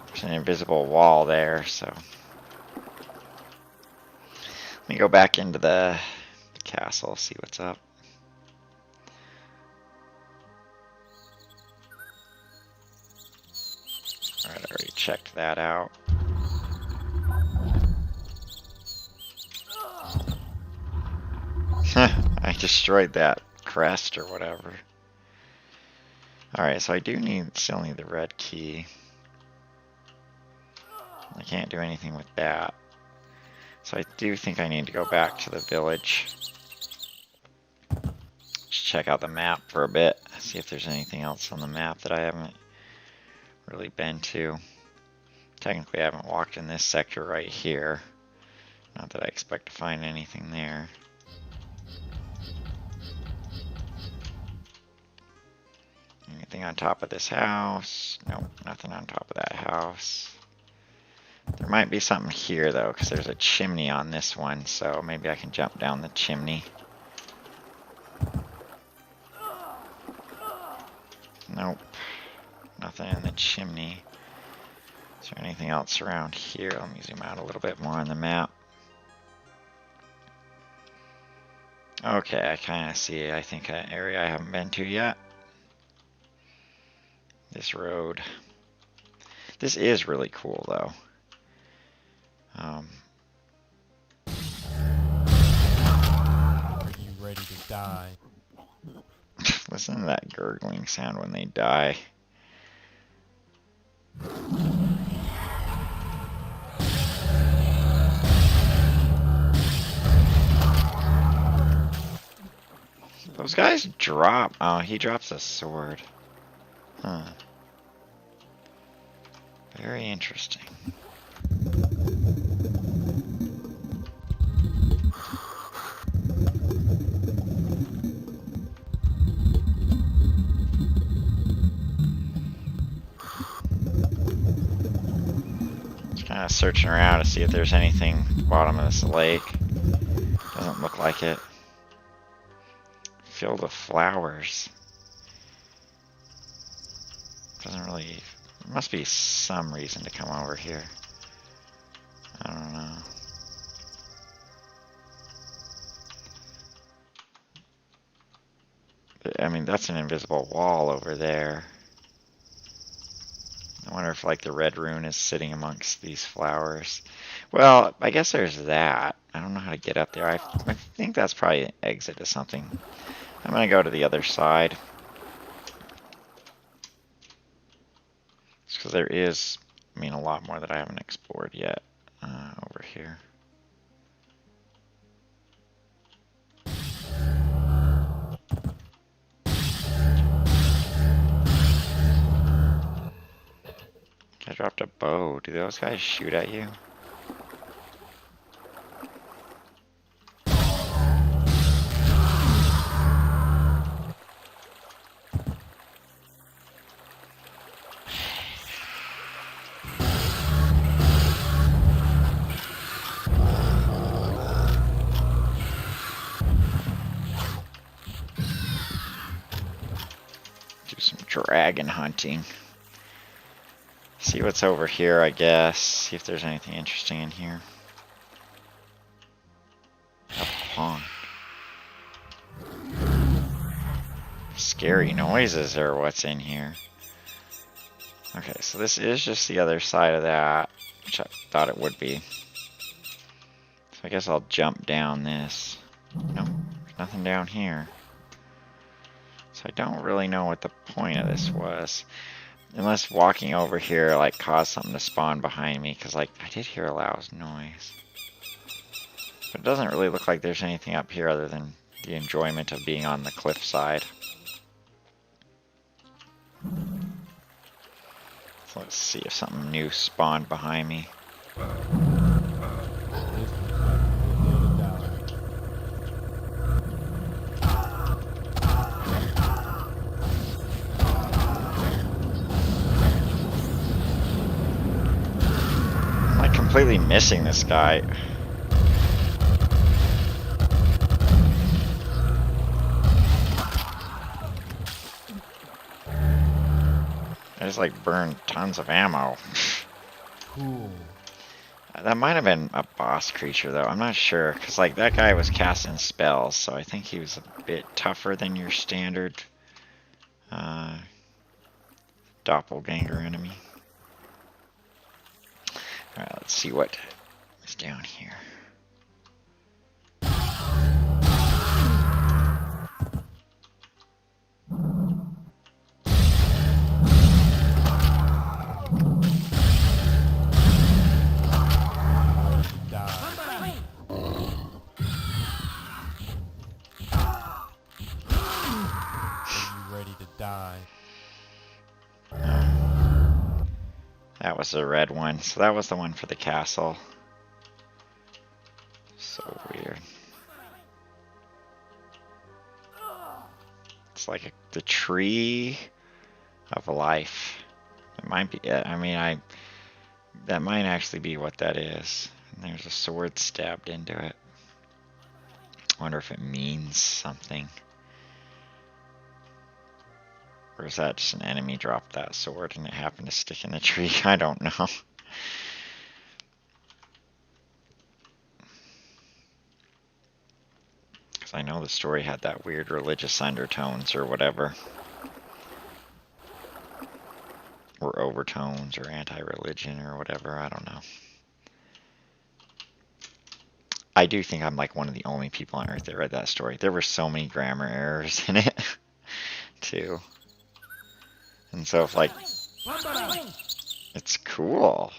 There's an invisible wall there, so. Let me go back into the castle, see what's up. Alright, I already checked that out. I destroyed that crest or whatever. Alright, so I do still need the red key. I can't do anything with that. So I do think I need to go back to the village. Just check out the map for a bit. See if there's anything else on the map that I haven't really been to. Technically I haven't walked in this sector right here. Not that I expect to find anything there. Anything on top of this house? Nope, nothing on top of that house. There might be something here though, because there's a chimney on this one, so maybe I can jump down the chimney. Nope. Nothing in the chimney. Is there anything else around here? Let me zoom out a little bit more on the map. Okay, I kind of see, I think, an area I haven't been to yet. This road. This is really cool, though. Are you ready to die? Listen to that gurgling sound when they die. Those guys drop. Oh, he drops a sword. Huh. Very interesting. Just kind of searching around to see if there's anything at the bottom of this lake. Doesn't look like it. Filled with flowers. Doesn't really... There must be some reason to come over here. I don't know. I mean, that's an invisible wall over there. I wonder if, like, the red rune is sitting amongst these flowers. Well, I guess there's that. I don't know how to get up there. I think that's probably an exit to something. I'm going to go to the other side. Just because there is, I mean, a lot more that I haven't explored yet over here. I dropped a bow. Do those guys shoot at you? Do some dragon hunting. See what's over here, I guess. See if there's anything interesting in here. A pond. Scary noises are what's in here. Okay, so this is just the other side of that, which I thought it would be. So I guess I'll jump down this. Nope, there's nothing down here. So I don't really know what the point of this was. Unless walking over here, like, caused something to spawn behind me, because, like, I did hear a loud noise. But it doesn't really look like there's anything up here other than the enjoyment of being on the cliffside. So let's see if something new spawned behind me. I'm like completely missing this guy. I just like burned tons of ammo. Cool. That might have been a boss creature though, I'm not sure. Because like that guy was casting spells, so I think he was a bit tougher than your standard doppelganger enemy. Alright, let's see what is down here. That was the red one, so that was the one for the castle. So weird. It's like the tree of life. It might be. I mean, that might actually be what that is. And there's a sword stabbed into it. I wonder if it means something. Or is that just an enemy dropped that sword and it happened to stick in the tree? I don't know. Because I know the story had that weird religious undertones or whatever. Or overtones or anti-religion or whatever, I don't know. I do think I'm like one of the only people on Earth that read that story. There were so many grammar errors in it. too. And so if like, it's cool.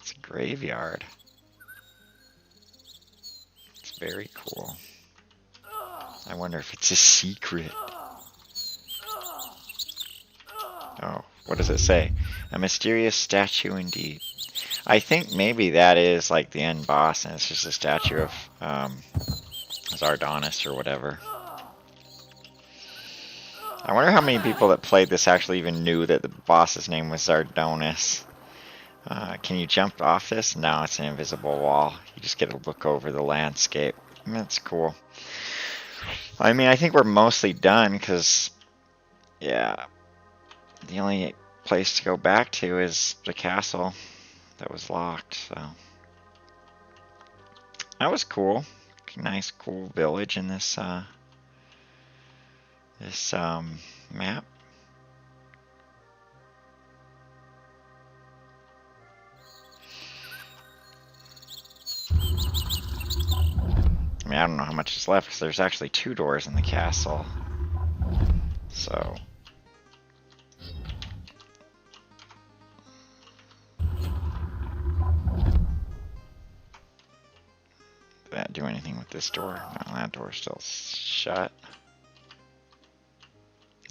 It's a graveyard. It's very cool. I wonder if it's a secret. Oh, what does it say? A mysterious statue indeed. I think maybe that is like the end boss, and it's just a statue of Zardonis or whatever. I wonder how many people that played this actually even knew that the boss's name was Zardonis. Can you jump off this? No, it's an invisible wall. You just get to look over the landscape. That's cool. I mean, I think we're mostly done because, yeah, the only place to go back to is the castle that was locked, so. That was cool. Nice, cool village in this, map. I mean, I don't know how much is left because there's actually 2 doors in the castle. So. Did that do anything with this door? No, that door's still shut.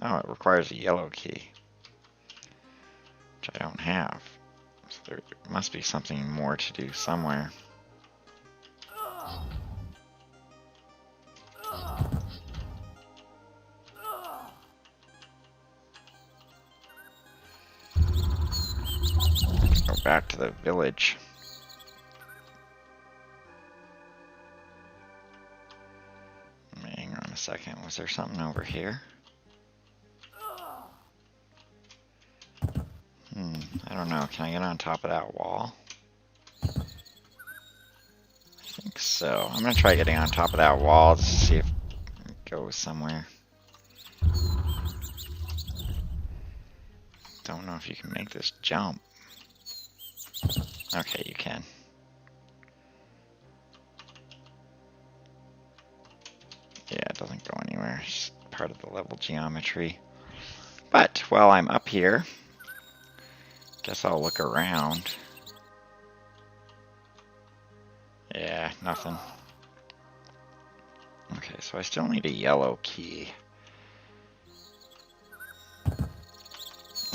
Oh, it requires a yellow key, which I don't have. So there must be something more to do somewhere. Go back to the village. Hang on a second. Was there something over here? I don't know. Can I get on top of that wall? I think so. I'm gonna try getting on top of that wall just to see if it goes somewhere. Don't know if you can make this jump. Okay, you can. Yeah, it doesn't go anywhere. It's part of the level geometry. But while I'm up here, guess I'll look around. Yeah, nothing. Okay, so I still need a yellow key.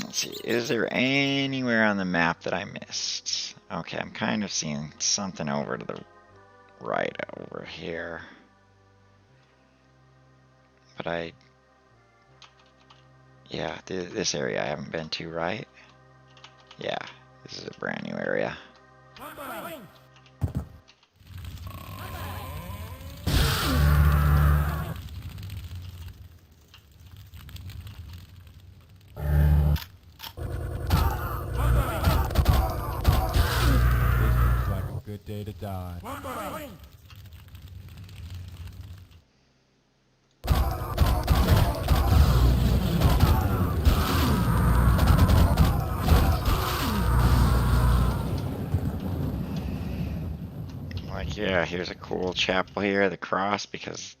Let's see, is there anywhere on the map that I missed? Okay, I'm kind of seeing something over to the right over here. But yeah, this area I haven't been to, right? Yeah, this is a brand new area. Good day to die. Like, yeah, here's a cool chapel here, the cross, because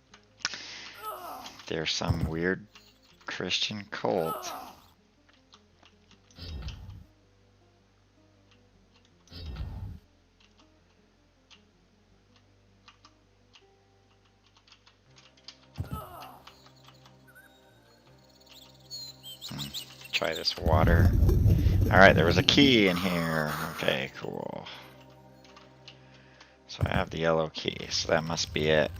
there's some weird Christian cult. Try this water. Alright, there was a key in here. Okay, cool. So I have the yellow key, so that must be it.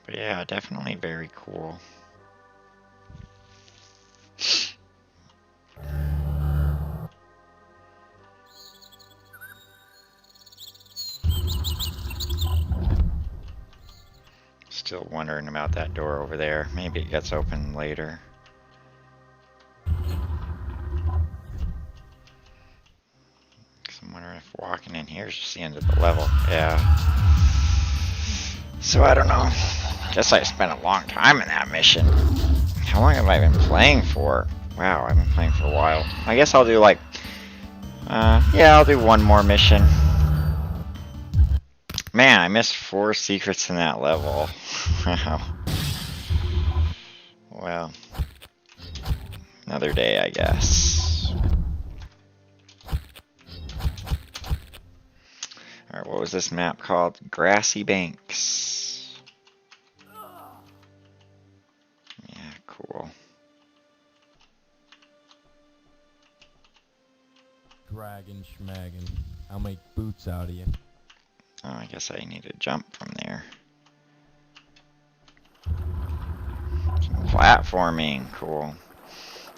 But yeah, definitely very cool. Still wondering about that door over there. Maybe it gets open later. I'm wondering if walking in here is just the end of the level. Yeah. So I don't know. Guess I spent a long time in that mission. How long have I been playing for? Wow, I've been playing for a while. I guess I'll do like Yeah, I'll do one more mission. Man, I missed 4 secrets in that level. Wow. Well, another day, I guess. Alright, what was this map called? Grassy Banks. Yeah, cool. Dragging schmagging. I'll make boots out of you. Oh, I guess I need to jump from there. Some platforming, cool.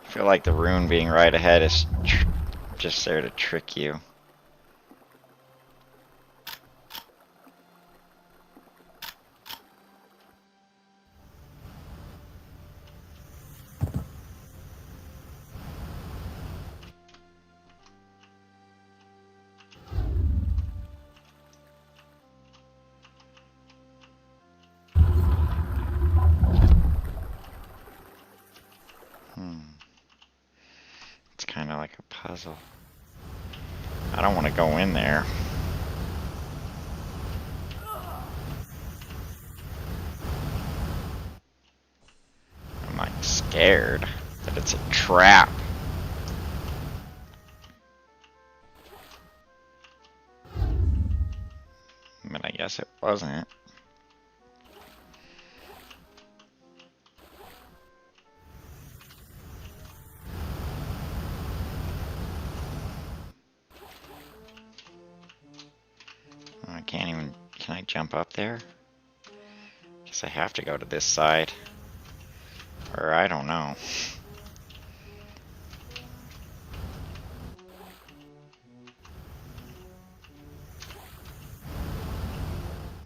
I feel like the rune being right ahead is just there to trick you. It's kind of like a puzzle. I don't want to go in there. I'm like scared that it's a trap. But I guess it wasn't. I can't even, can I jump up there? Guess I have to go to this side. Or I don't know.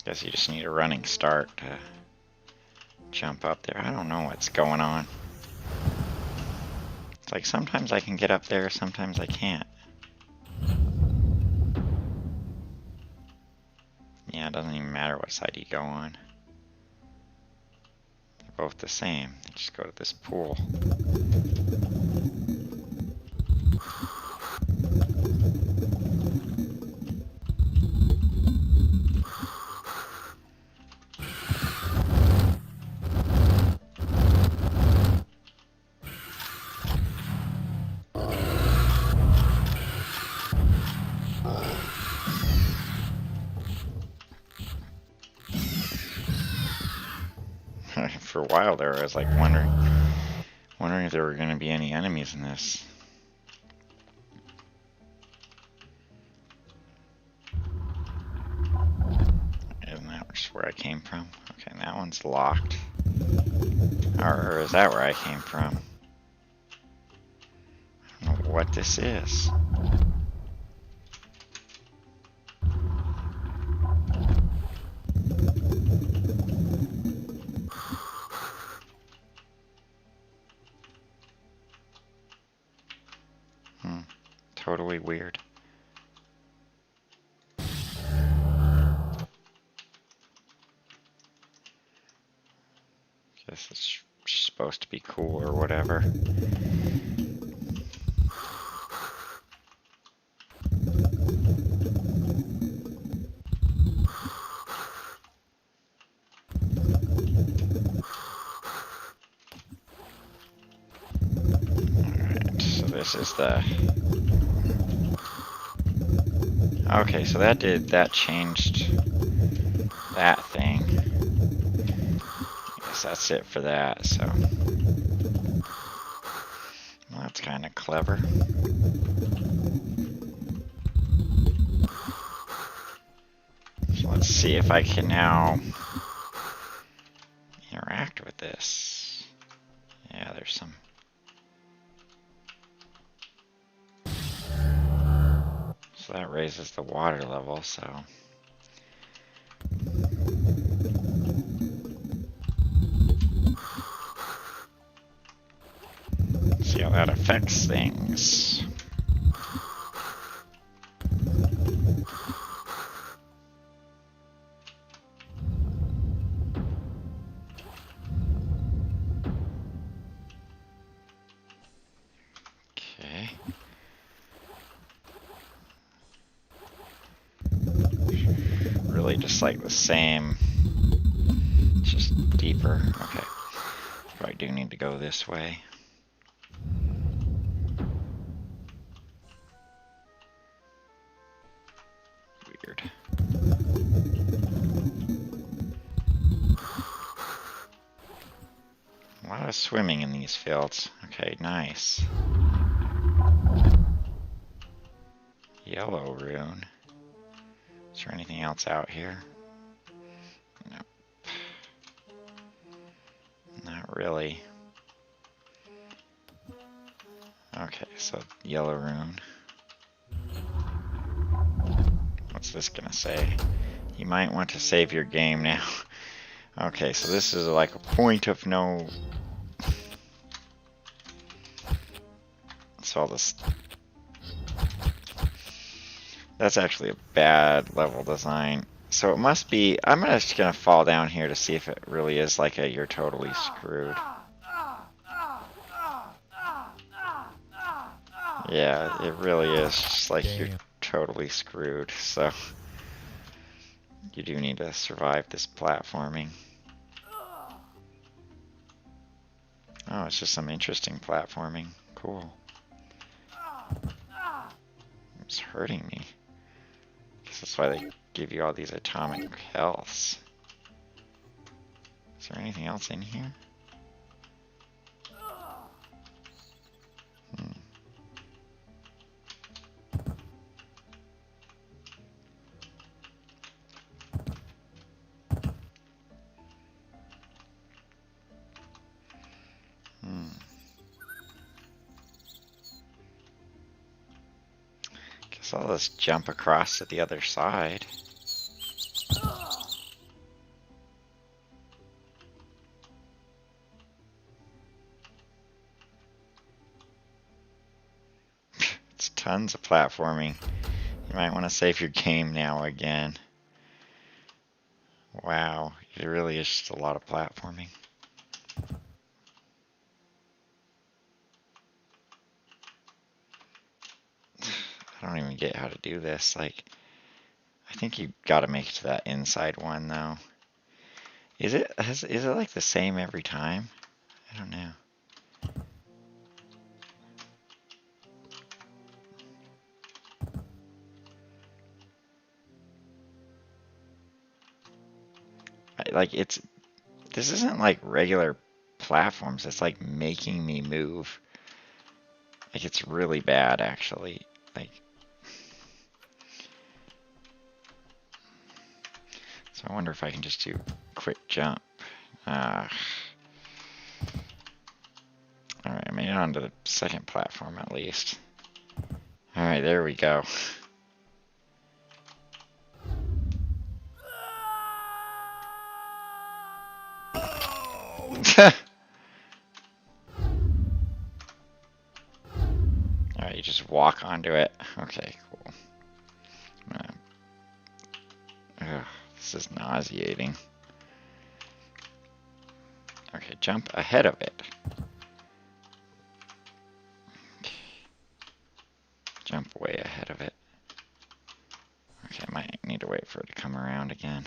Guess you just need a running start to jump up there. I don't know what's going on. It's like sometimes I can get up there, sometimes I can't. Yeah, it doesn't even matter what side you go on. They're both the same. They just go to this pool. For a while there, I was like wondering if there were going to be any enemies in this. Isn't that just where I came from? Okay, that one's locked. Or is that where I came from? I don't know what this is. Totally weird. Guess it's supposed to be cool or whatever. Alright, so this is the... Okay, so that changed that thing. I guess that's it for that, so... Well, that's kind of clever. So let's see if I can now interact with this. Yeah, there's some... So that raises the water level, so... See how that affects things. Okay. really just like the same. It's just deeper. Okay. Probably do need to go this way. Weird. A lot of swimming in these fields. Okay, nice. Yellow rune. Is there anything else out here? Nope. Not really. Okay, so yellow rune. What's this gonna say? You might want to save your game now. Okay, so this is like a point of no... So all this... That's actually a bad level design. So it must be... I'm just gonna fall down here to see if it really is like a you're totally screwed. Yeah, it really is just like you're totally screwed. So you do need to survive this platforming. Oh, it's just some interesting platforming. Cool. It's hurting me. Guess that's why they give you all these atomic healths. Is there anything else in here? Guess I'll just jump across to the other side. It's tons of platforming. You might want to save your game now again. Wow, it really is just a lot of platforming. I don't even get how to do this. Like, I think you gotta make it to that inside one though. Is it like the same every time? I don't know. Like this isn't like regular platforms. It's like making me move. Like it's really bad actually. Like, so I wonder if I can just do quick jump. Alright, I made it onto the second platform at least. Alright, there we go. Alright, you just walk onto it. Okay, cool. This is nauseating. Okay, jump ahead of it. Okay. Jump way ahead of it. Okay, I might need to wait for it to come around again.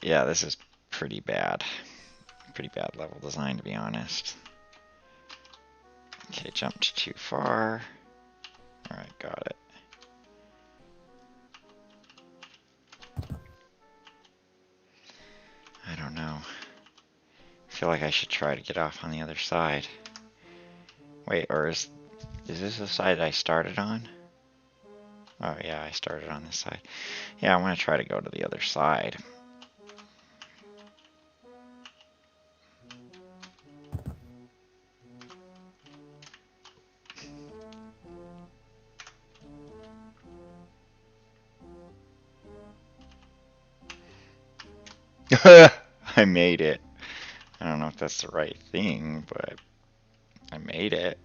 Yeah, this is pretty bad. Pretty bad level design, to be honest. Okay, jumped too far. Alright, got it. I don't know. I feel like I should try to get off on the other side. Wait, or is this the side I started on? Oh yeah, I started on this side. Yeah, I want to try to go to the other side. I made it. I don't know if that's the right thing, but I made it.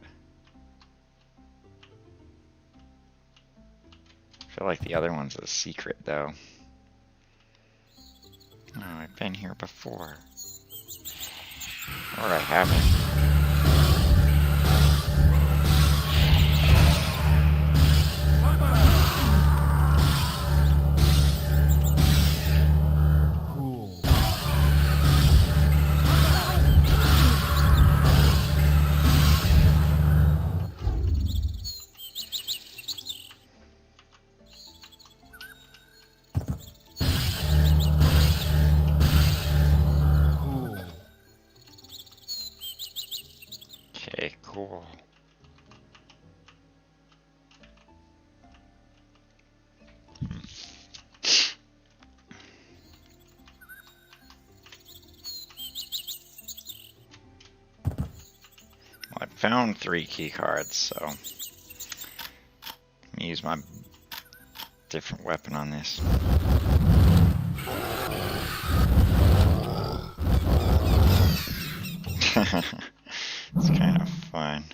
I feel like the other one's a secret, though. Oh, I've been here before. Or I haven't. cool. Well, I found 3 key cards, so let me use my different weapon on this. It's kind of fun.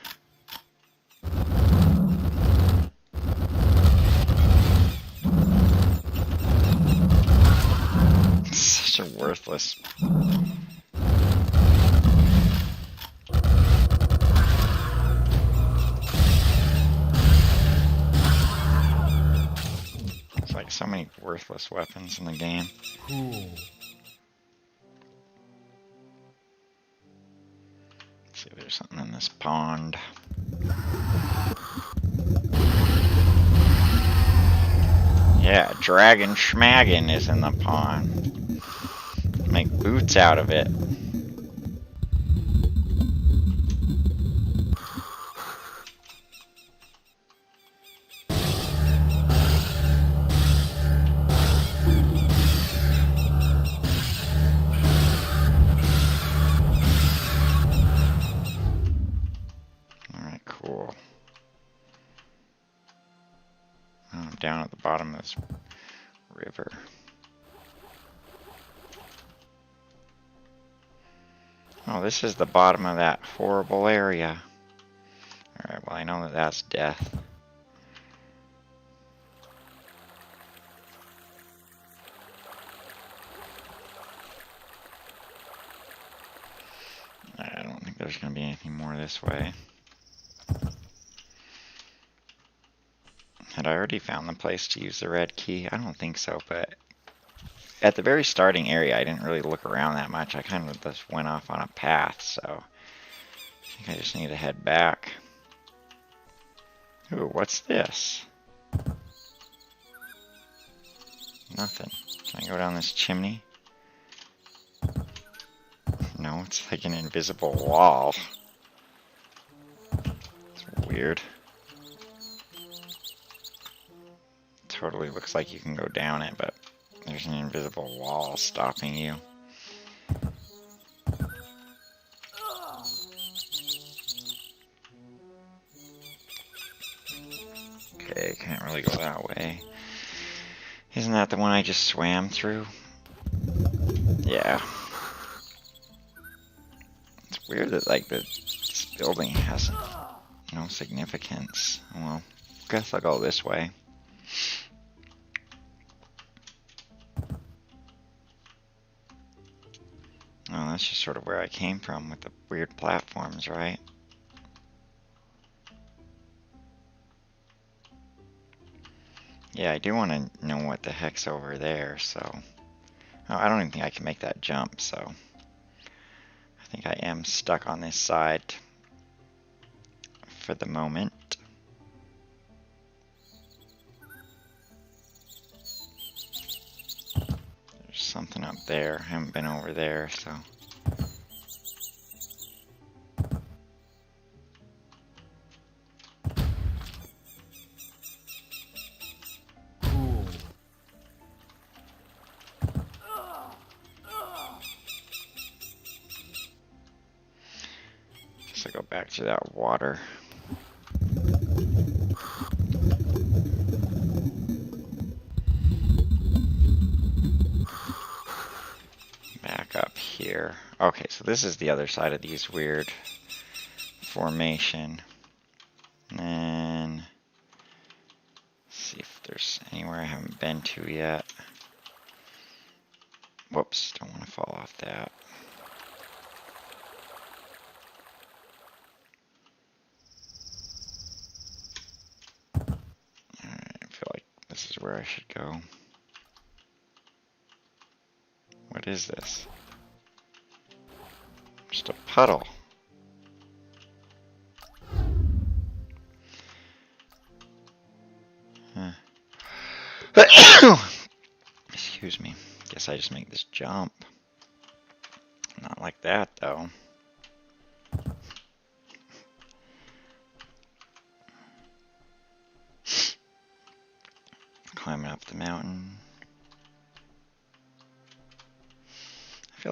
It's such a worthless. It's like so many worthless weapons in the game. Cool. See if there's something in this pond. Yeah, Dragon Schmaggin is in the pond. Make boots out of it. Alright, cool. I'm down at the bottom of this river. Oh, this is the bottom of that horrible area. Alright, well I know that that's death. I don't think there's going to be anything more this way. Had I already found the place to use the red key? I don't think so, but at the very starting area I didn't really look around that much. I kind of just went off on a path, so I think I just need to head back. Ooh, what's this? Nothing. Can I go down this chimney? No, it's like an invisible wall. It's weird. Totally looks like you can go down it, but there's an invisible wall stopping you. Okay, can't really go that way. Isn't that the one I just swam through? Yeah. It's weird that like this building has no significance. Well, guess I'll go this way. Oh, that's just sort of where I came from with the weird platforms, right? Yeah, I do want to know what the heck's over there, so... Oh, I don't even think I can make that jump, so... I think I am stuck on this side for the moment. There's something up there. I haven't been over there, so... Guess I go back to that water. Back up here. Okay, so this is the other side of these weird formation. And then see if there's anywhere I haven't been to yet. Whoops, don't want to fall off that. Alright, I feel like this is where I should go. What is this? Just a puddle. Huh. Excuse me. Guess I just make this jump. Not like that, though.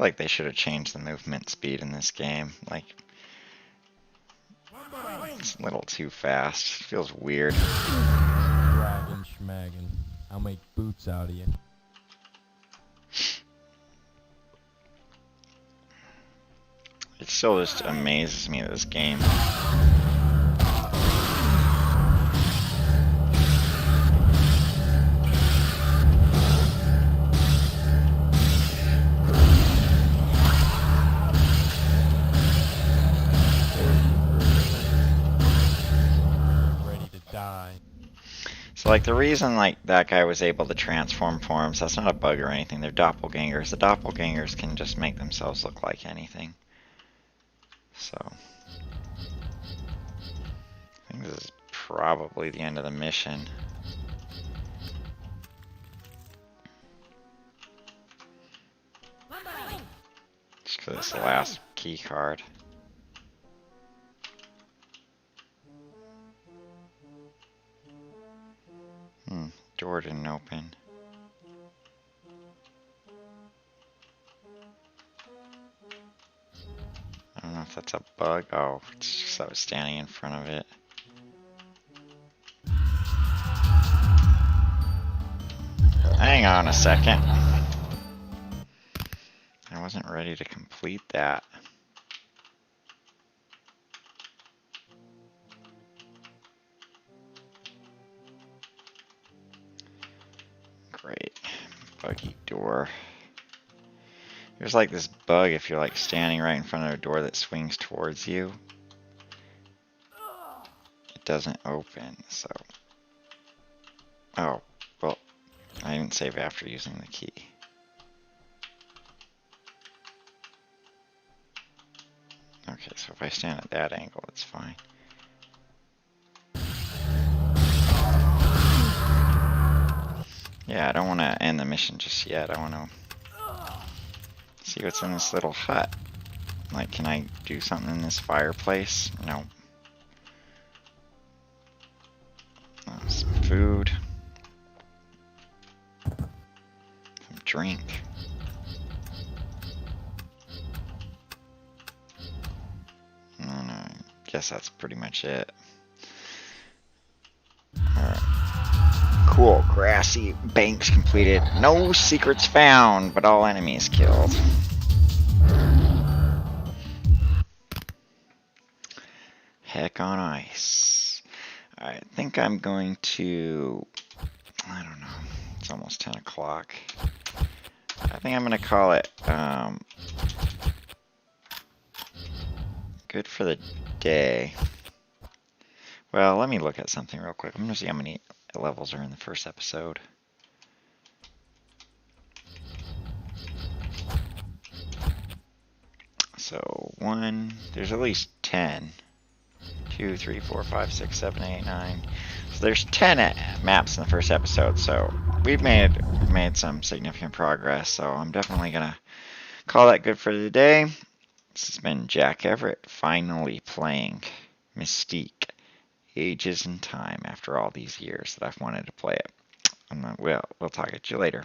like they should have changed the movement speed in this game. Like, it's a little too fast. It feels weird. Dragging schmagging. I'll make boots out of you. It still just amazes me, this game. So like the reason like that guy was able to transform forms, that's not a bug or anything. They're doppelgangers. The doppelgangers can just make themselves look like anything. So I think this is probably the end of the mission. Just because it's the last key card. Door didn't open. I don't know if that's a bug. Oh, it's just I was standing in front of it. Hang on a second. I wasn't ready to complete that. Great. Buggy door. There's like this bug if you're like standing right in front of a door that swings towards you. It doesn't open, so. Oh, well, I didn't save after using the key. Okay, so if I stand at that angle, it's fine. Yeah, I don't want to end the mission just yet. I want to see what's in this little hut. Like, can I do something in this fireplace? No. Some food. Some drink. And I guess that's pretty much it. Alright. Cool. Grassy Banks completed. No secrets found, but all enemies killed. Heck on ice. I think I'm going to, I don't know, it's almost 10 o'clock. I think I'm going to call it good for the day. Well, let me look at something real quick. I'm going to see how many levels are in the first episode. So, there's at least 10. 2, 3, 4, 5, 6, 7, 8, 9. So there's 10 maps in the first episode, so we've made some significant progress, so I'm definitely going to call that good for today. This has been Jack Everett, finally playing Mystique. Ages and time after all these years that I've wanted to play it. And we'll talk at you later.